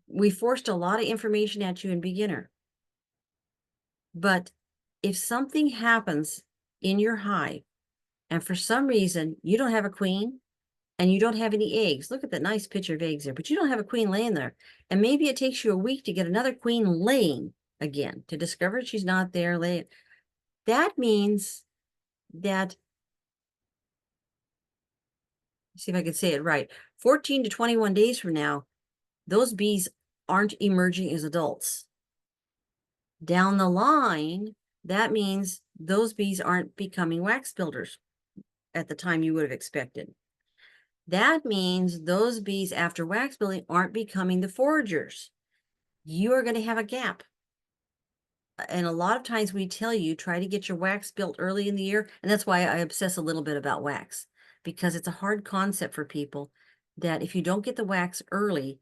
[SPEAKER 1] We forced a lot of information at you in beginner. But if something happens in your hive and for some reason you don't have a queen and you don't have any eggs, look at that nice picture of eggs there, but you don't have a queen laying there. And maybe it takes you a week to get another queen laying again to discover she's not there laying. That means that, see if I can say it right, 14 to 21 days from now, those bees aren't emerging as adults. Down the line, that means those bees aren't becoming wax builders at the time you would have expected. That means those bees after wax building aren't becoming the foragers. You are going to have a gap. And a lot of times we tell you, try to get your wax built early in the year. And that's why I obsess a little bit about wax, because it's a hard concept for people that if you don't get the wax early,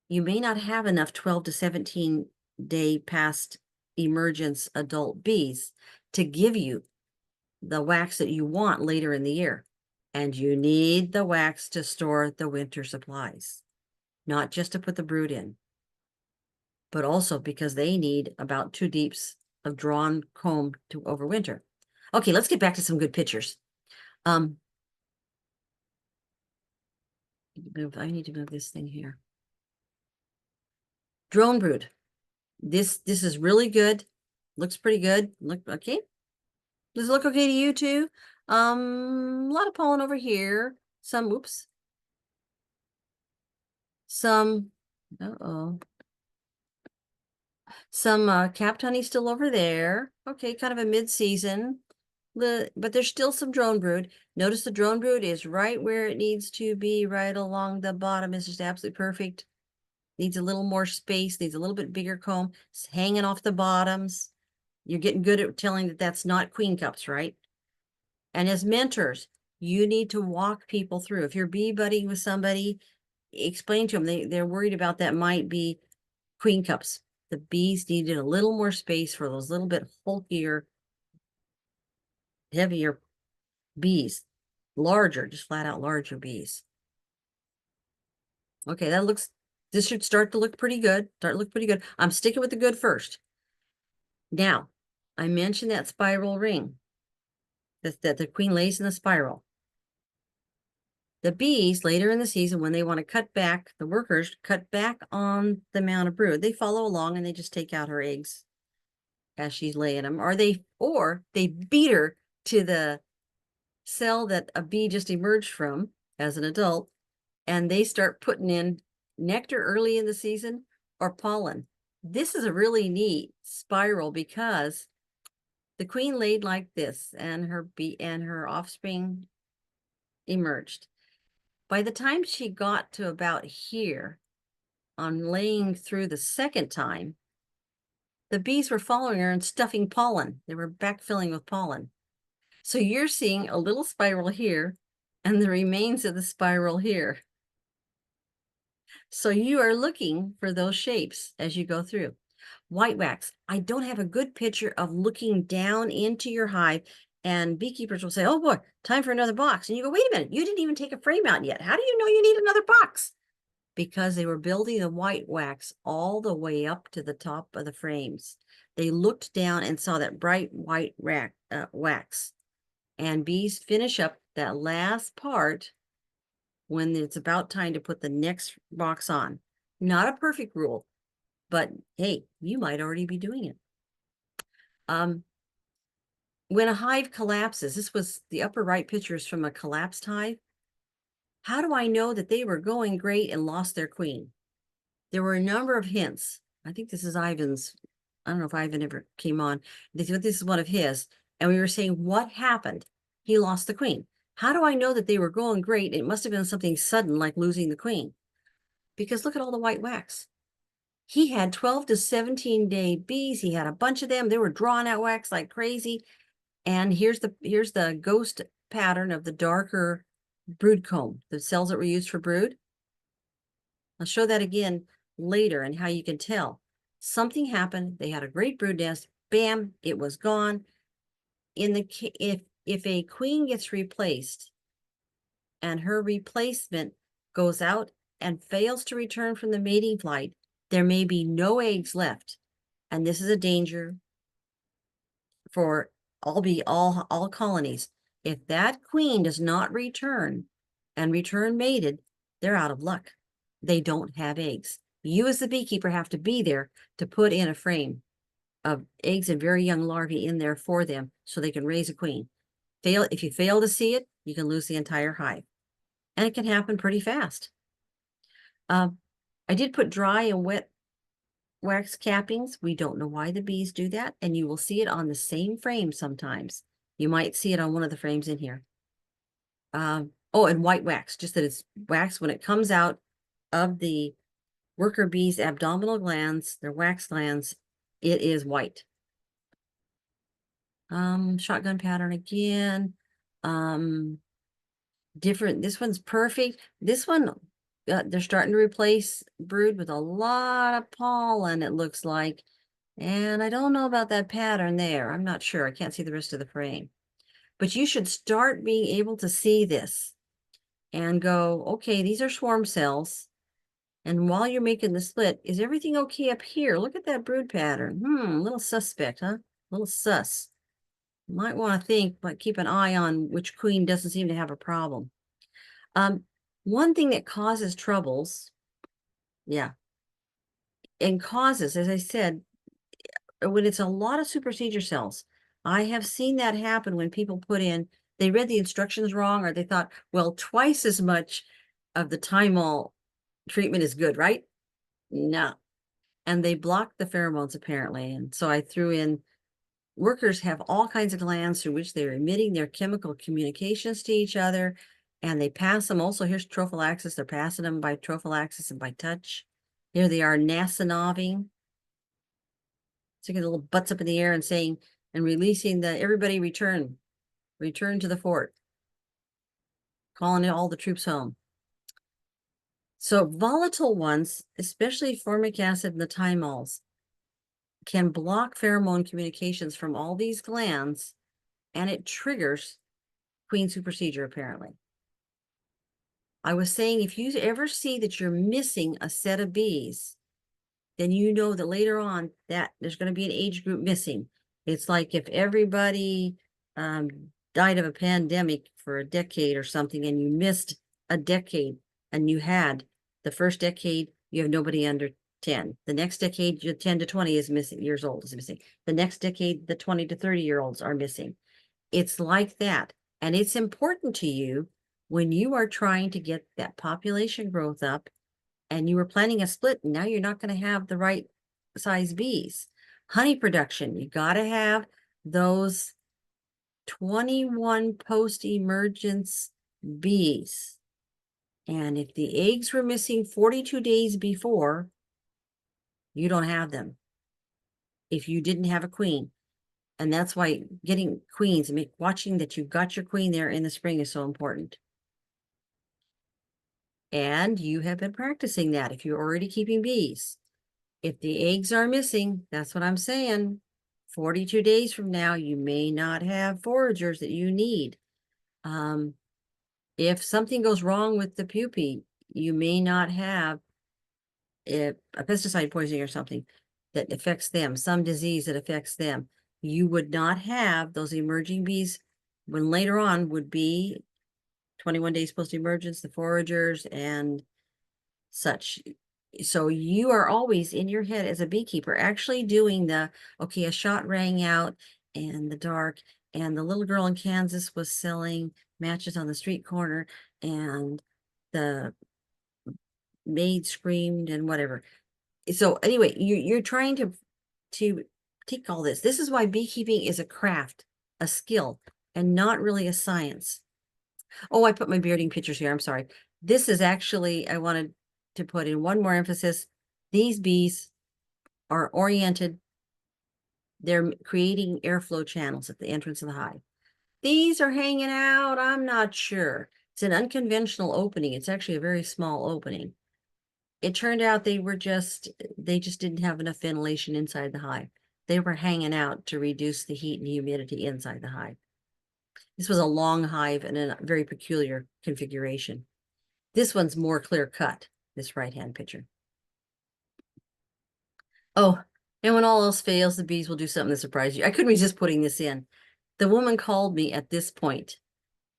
[SPEAKER 1] you may not have enough 12 to 17 day past emergence adult bees to give you the wax that you want later in the year. And you need the wax to store the winter supplies, not just to put the brood in, but also because they need about 2 deeps of drawn comb to overwinter. Okay, let's get back to some good pictures. I need to move this thing here. Drone brood. This is really good. Looks pretty good. Look okay. Does it look okay to you too? A lot of pollen over here. Some, oops. Some, some capped honey still over there. Okay, kind of a mid-season. But there's still some drone brood. Notice the drone brood is right where it needs to be, right along the bottom. It's just absolutely perfect. Needs a little more space, needs a little bit bigger comb. It's hanging off the bottoms. You're getting good at telling that that's not queen cups, right? And as mentors, you need to walk people through. If you're bee budding with somebody, explain to them they're worried about that might be queen cups. The bees needed a little more space for those little bit bulkier, heavier bees, larger, just flat out larger bees. Okay, this should start to look pretty good. I'm sticking with the good first. Now, I mentioned that spiral ring that the queen lays in the spiral. The bees later in the season, when they want to cut back, the workers cut back on the amount of brood. They follow along and they just take out her eggs as she's laying them, or they beat her to the cell that a bee just emerged from as an adult, and they start putting in nectar early in the season or pollen. This is a really neat spiral because the queen laid like this and her offspring emerged. By the time she got to about here on laying through the second time, the bees were following her and stuffing pollen. They were backfilling with pollen. So you're seeing a little spiral here and the remains of the spiral here. So you are looking for those shapes as you go through. White wax. I don't have a good picture of looking down into your hive, and beekeepers will say, oh boy, time for another box. And you go, wait a minute, you didn't even take a frame out yet. How do you know you need another box? Because they were building the white wax all the way up to the top of the frames. They looked down and saw that bright white wax. And bees finish up that last part when it's about time to put the next box on. Not a perfect rule, but hey, you might already be doing it. When a hive collapses, this was the upper right pictures from a collapsed hive. How do I know that they were going great and lost their queen? There were a number of hints. I think this is Ivan's. I don't know if Ivan ever came on. This is one of his. And we were saying, what happened? He lost the queen. How do I know that they were going great? It must have been something sudden like losing the queen. Because look at all the white wax. He had 12 to 17-day bees. He had a bunch of them. They were drawing out wax like crazy. And here's the ghost pattern of the darker brood comb, the cells that were used for brood. I'll show that again later and how you can tell. Something happened. They had a great brood nest. Bam, it was gone. If a queen gets replaced and her replacement goes out and fails to return from the mating flight, there may be no eggs left. And this is a danger for all colonies. If that queen does not return and return mated, they're out of luck. They don't have eggs. You as the beekeeper have to be there to put in a frame of eggs and very young larvae in there for them so they can raise a queen. If you fail to see it, you can lose the entire hive. And it can happen pretty fast. I did put dry and wet wax cappings. We don't know why the bees do that, and you will see it on the same frame sometimes. You might see it on one of the frames in here. Oh, and white wax, just that it's wax when it comes out of the worker bees' abdominal glands, their wax glands, it is white. Shotgun pattern again. Different, this one's perfect. This one, they're starting to replace brood with a lot of pollen, it looks like. And I don't know about that pattern there. I'm not sure. I can't see the rest of the frame. But you should start being able to see this and go, okay, these are swarm cells. And while you're making the split, is everything okay up here? Look at that brood pattern. A little suspect, huh? A little sus. You might want to think, but keep an eye on which queen doesn't seem to have a problem. One thing that causes troubles, and causes, as I said, when it's a lot of supersedure cells, I have seen that happen when people put in, they read the instructions wrong, or they thought, well, twice as much of the thymol treatment is good, right? No. And they blocked the pheromones apparently. And so I threw in, workers have all kinds of glands through which they're emitting their chemical communications to each other, and they pass them. Also, here's trophallaxis. They're passing them by trophallaxis and by touch. Here they are nasonoving, sticking the little butts up in the air and saying, and releasing everybody return to the fort, calling all the troops home. So volatile ones, especially formic acid and the thymols, can block pheromone communications from all these glands, and it triggers queen supersedure apparently. I was saying, if you ever see that you're missing a set of bees, then you know that later on that there's going to be an age group missing. It's like if everybody died of a pandemic for a decade or something, and you missed a decade, and you had the first decade, you have nobody under 10. The next decade, your 10 to 20 is missing, years old is missing. The next decade, the 20 to 30-year-olds are missing. It's like that. And it's important to you when you are trying to get that population growth up, and you were planning a split, and now you're not going to have the right size bees. Honey production, you got to have those 21 post-emergence bees. And if the eggs were missing 42 days before, you don't have them if you didn't have a queen. And that's why getting queens, watching that you've got your queen there in the spring is so important. And you have been practicing that if you're already keeping bees. If the eggs are missing, that's what I'm saying. 42 days from now, you may not have foragers that you need. If something goes wrong with the pupae, you may not have a pesticide poisoning or something that affects them, some disease that affects them. You would not have those emerging bees when later on would be 21 days post-emergence, the foragers and such. So you are always in your head as a beekeeper actually doing the, okay, a shot rang out in the dark, and the little girl in Kansas was selling matches on the street corner, and the maid screamed and whatever. So anyway, you're trying to take all this. This is why beekeeping is a craft, a skill, and not really a science. Oh, I put my bearding pictures here. I'm sorry. This is actually, I wanted to put in one more emphasis. These bees are oriented. They're creating airflow channels at the entrance of the hive. These are hanging out. I'm not sure. It's an unconventional opening. It's actually a very small opening. It turned out they just didn't have enough ventilation inside the hive. They were hanging out to reduce the heat and humidity inside the hive. This was a long hive and a very peculiar configuration. This one's more clear cut, this right-hand picture. Oh, and when all else fails, the bees will do something to surprise you. I couldn't resist putting this in. The woman called me at this point.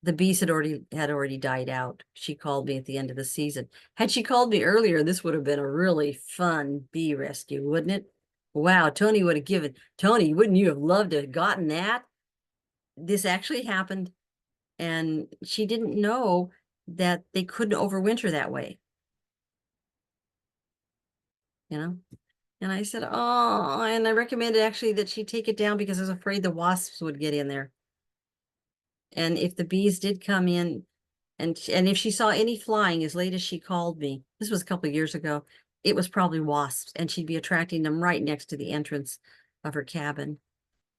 [SPEAKER 1] The bees had already died out. She called me at the end of the season. Had she called me earlier, this would have been a really fun bee rescue, wouldn't it? Wow, Tony would have given. Tony, wouldn't you have loved to have gotten that? This actually happened, and she didn't know that they couldn't overwinter that way. You know? And I said, oh, and I recommended actually that she take it down because I was afraid the wasps would get in there. And if the bees did come in, and if she saw any flying as late as she called me, this was a couple of years ago, it was probably wasps, and she'd be attracting them right next to the entrance of her cabin.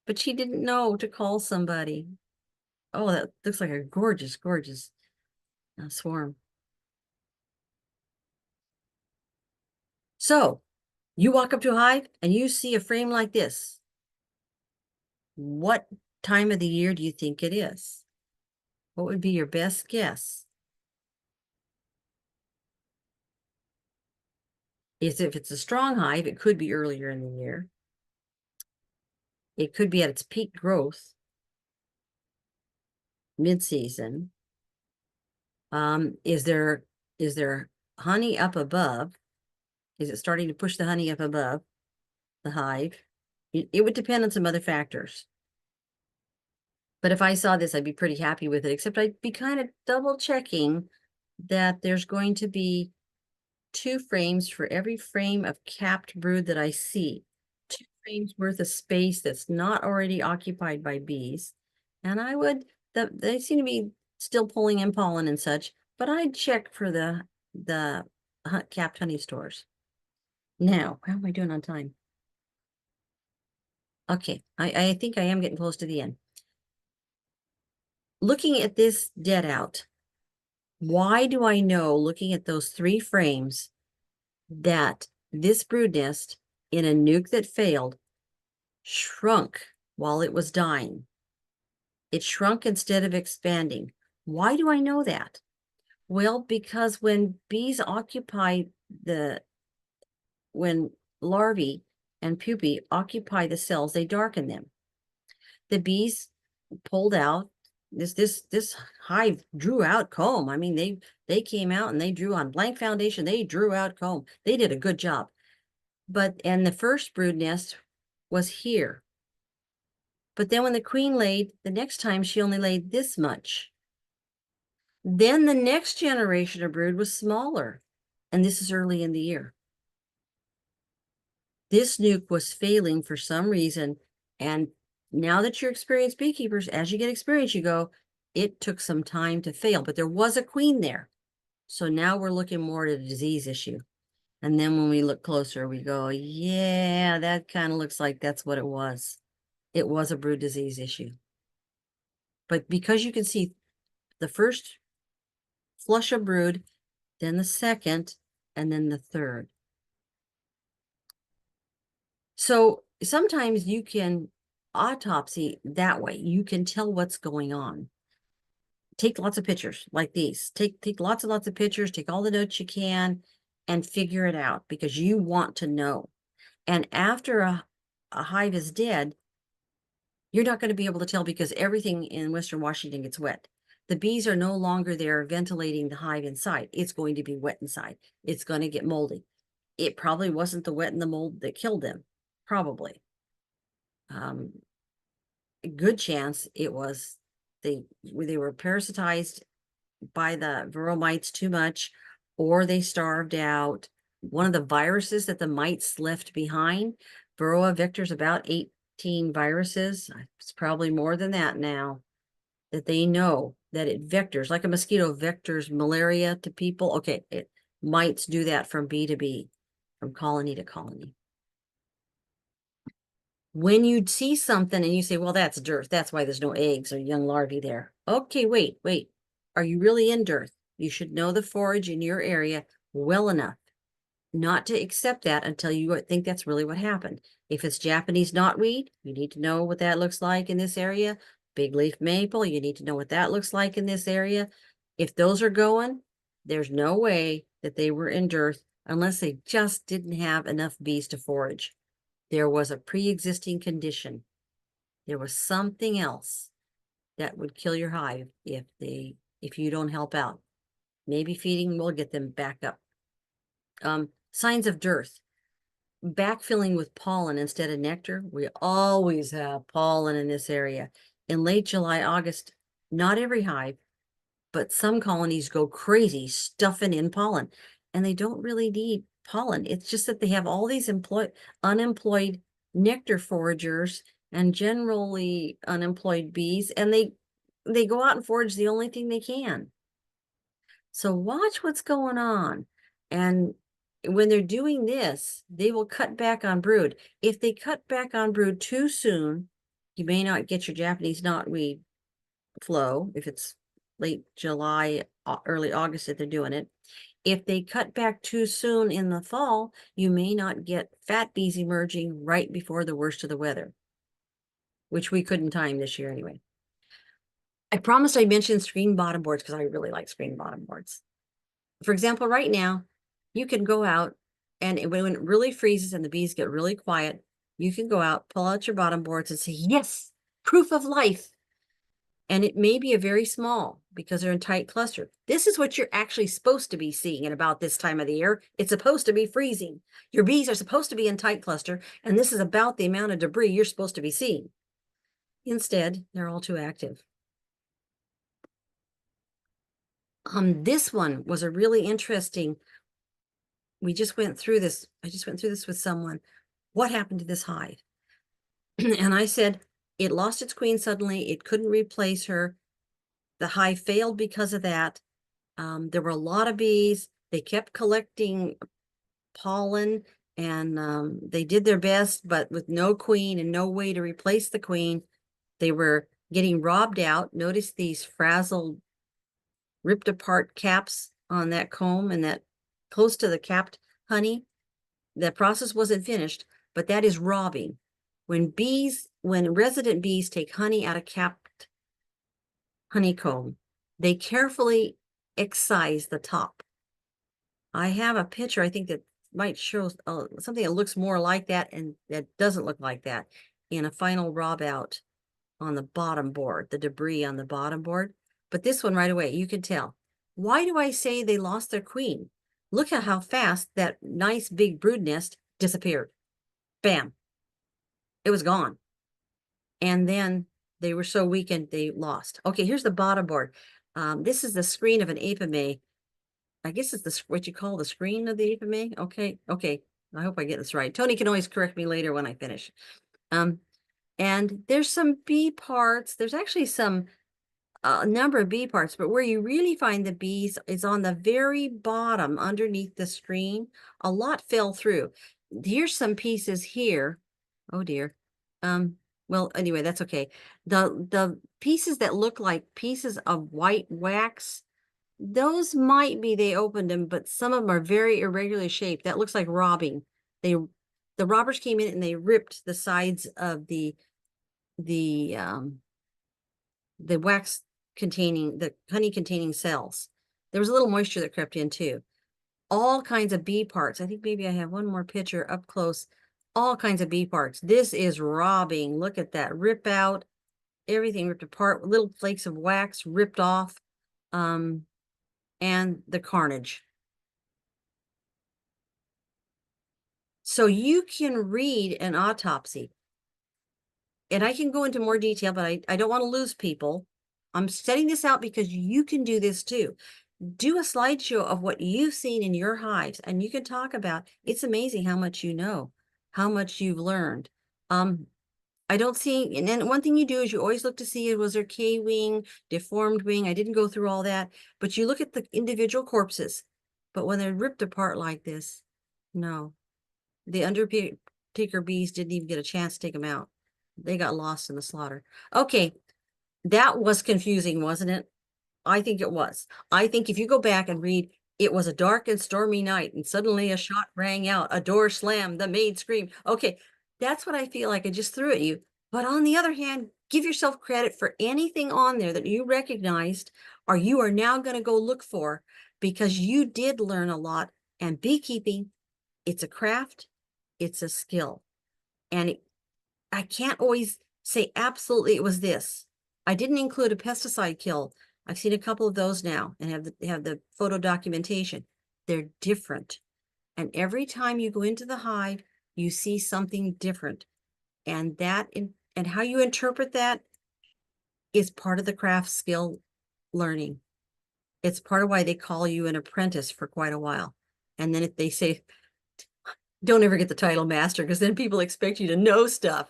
[SPEAKER 1] But she didn't know to call somebody. Oh, that looks like a gorgeous, gorgeous swarm. So you walk up to a hive and you see a frame like this. What time of the year do you think it is? What would be your best guess? If it's a strong hive, it could be earlier in the year. It could be at its peak growth, mid-season. Is there honey up above? Is it starting to push the honey up above the hive? It would depend on some other factors. But if I saw this, I'd be pretty happy with it, except I'd be kind of double checking that there's going to be 2 frames for every frame of capped brood that I see. 2 frames worth of space that's not already occupied by bees. And I would, they seem to be still pulling in pollen and such, but I'd check for the capped honey stores. Now, how am I doing on time? Okay, I think I am getting close to the end. Looking at this dead out, why do I know, looking at those 3 frames, that this brood nest in a nuke that failed shrunk while it was dying? It shrunk instead of expanding. Why do I know that? Well, because when bees occupy when larvae and pupae occupy the cells, they darken them. The bees pulled out this hive drew out comb. I mean, they came out and they drew on blank foundation. They drew out comb. They did a good job. And the first brood nest was here. But then when the queen laid, the next time she only laid this much. Then the next generation of brood was smaller. And this is early in the year. This nuke was failing for some reason. And now that you're experienced beekeepers, as you get experience, you go, it took some time to fail, but there was a queen there. So now we're looking more at a disease issue. And then when we look closer, we go, yeah, that kind of looks like that's what it was. It was a brood disease issue. But because you can see the first flush of brood, then the second, and then the third. So sometimes you can autopsy that way. You can tell what's going on. Take lots of pictures like these. Take lots and lots of pictures, take all the notes you can, and figure it out because you want to know. And after a hive is dead, you're not going to be able to tell because everything in Western Washington gets wet. The bees are no longer there ventilating the hive inside. It's going to be wet inside. It's going to get moldy. It probably wasn't the wet and the mold that killed them. Probably. A good chance it was they were parasitized by the varroa mites too much, or they starved out. One of the viruses that the mites left behind, varroa vectors, about 18 viruses. It's probably more than that now, that they know that it vectors, like a mosquito vectors malaria to people. Okay, mites do that from bee to bee, from colony to colony. When you see something and you say, well, that's dearth, that's why there's no eggs or young larvae there. Okay, wait. Are you really in dearth? You should know the forage in your area well enough not to accept that until you think that's really what happened. If it's Japanese knotweed, you need to know what that looks like in this area. Big leaf maple, you need to know what that looks like in this area. If those are going, there's no way that they were in dearth unless they just didn't have enough bees to forage. There was a pre-existing condition. There was something else that would kill your hive if you don't help out. Maybe feeding will get them back up. Signs of dearth. Backfilling with pollen instead of nectar. We always have pollen in this area. In late July, August, not every hive, but some colonies go crazy stuffing in pollen. And they don't really need pollen. It's just that they have all these unemployed nectar foragers and generally unemployed bees, and they go out and forage the only thing they can. So watch what's going on. And when they're doing this, they will cut back on brood. If they cut back on brood too soon, you may not get your Japanese knotweed flow if it's late July, early August that they're doing it. If they cut back too soon in the fall, you may not get fat bees emerging right before the worst of the weather, which we couldn't time this year anyway. I promised I'd mention screen bottom boards because I really like screen bottom boards. For example, right now, you can go out and when it really freezes and the bees get really quiet, you can go out, pull out your bottom boards and say, yes, proof of life. And it may be a very small because they're in tight cluster. This is what you're actually supposed to be seeing at about this time of the year. It's supposed to be freezing. Your bees are supposed to be in tight cluster, and this is about the amount of debris you're supposed to be seeing. Instead, they're all too active. This one was a really interesting. We just went through this. I just went through this with someone. What happened to this hive? And I said, it lost its queen suddenly. It couldn't replace her. The hive failed because of that. There were a lot of bees. They kept collecting pollen and they did their best, but with no queen and no way to replace the queen, they were getting robbed out. Notice these frazzled, ripped apart caps on that comb and that close to the capped honey. The process wasn't finished, but that is robbing. When resident bees take honey out of capped honeycomb, they carefully excise the top. I have a picture, I think that might show something that looks more like that and that doesn't look like that in a final rob out on the bottom board, the debris on the bottom board. But this one right away, you can tell. Why do I say they lost their queen? Look at how fast that nice big brood nest disappeared. Bam. It was gone. And then they were so weakened, they lost. Okay, here's the bottom board. This is the screen of an apame. I guess it's the what you call the screen of the apame. Okay, okay. I hope I get this right. Tony can always correct me later when I finish. And there's some bee parts. There's actually some a number of bee parts, but where you really find the bees is on the very bottom underneath the screen. A lot fell through. Here's some pieces here. Oh dear. Well, anyway, that's okay. The pieces that look like pieces of white wax, those might be they opened them, but some of them are very irregularly shaped. That looks like robbing. The robbers came in and they ripped the sides of the wax containing the honey containing cells. There was a little moisture that crept in too. All kinds of bee parts. I think maybe I have one more picture up close. All kinds of bee parts. This is robbing. Look at that. Rip out. Everything ripped apart. Little flakes of wax ripped off. And the carnage. So you can read an autopsy. And I can go into more detail, but I don't want to lose people. I'm setting this out because you can do this too. Do a slideshow of what you've seen in your hives, and you can talk about, it's amazing how much you know, how much you've learned. I don't see, and then one thing you do is you always look to see, was there K-wing, deformed wing? I didn't go through all that, but you look at the individual corpses. But when they're ripped apart like this, no. The undertaker bees didn't even get a chance to take them out. They got lost in the slaughter. Okay, that was confusing, wasn't it? I think it was. I think if you go back and read, it was a dark and stormy night, and suddenly a shot rang out, a door slammed, the maid screamed. Okay, that's what I feel like I just threw at you. But on the other hand, give yourself credit for anything on there that you recognized or you are now going to go look for, because you did learn a lot. And beekeeping, it's a craft, it's a skill. And I can't always say absolutely it was this. I didn't include a pesticide kill. I've seen a couple of those now and have the photo documentation. They're different. And every time you go into the hive, you see something different. And and how you interpret that is part of the craft skill learning. It's part of why they call you an apprentice for quite a while. And then if they say, don't ever get the title master, because then people expect you to know stuff.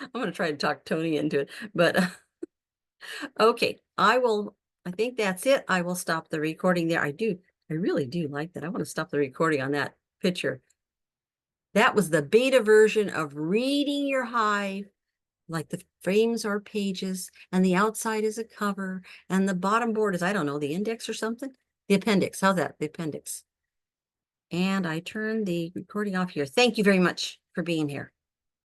[SPEAKER 1] I'm going to try to talk Tony into it, but okay, I think that's it. I will stop the recording there. I really do like that. I want to stop the recording on that picture. That was the beta version of reading your hive, like the frames are pages and the outside is a cover and the bottom board is, I don't know, the index or something. The appendix. How's that? The appendix. And I turn the recording off here. Thank you very much for being here.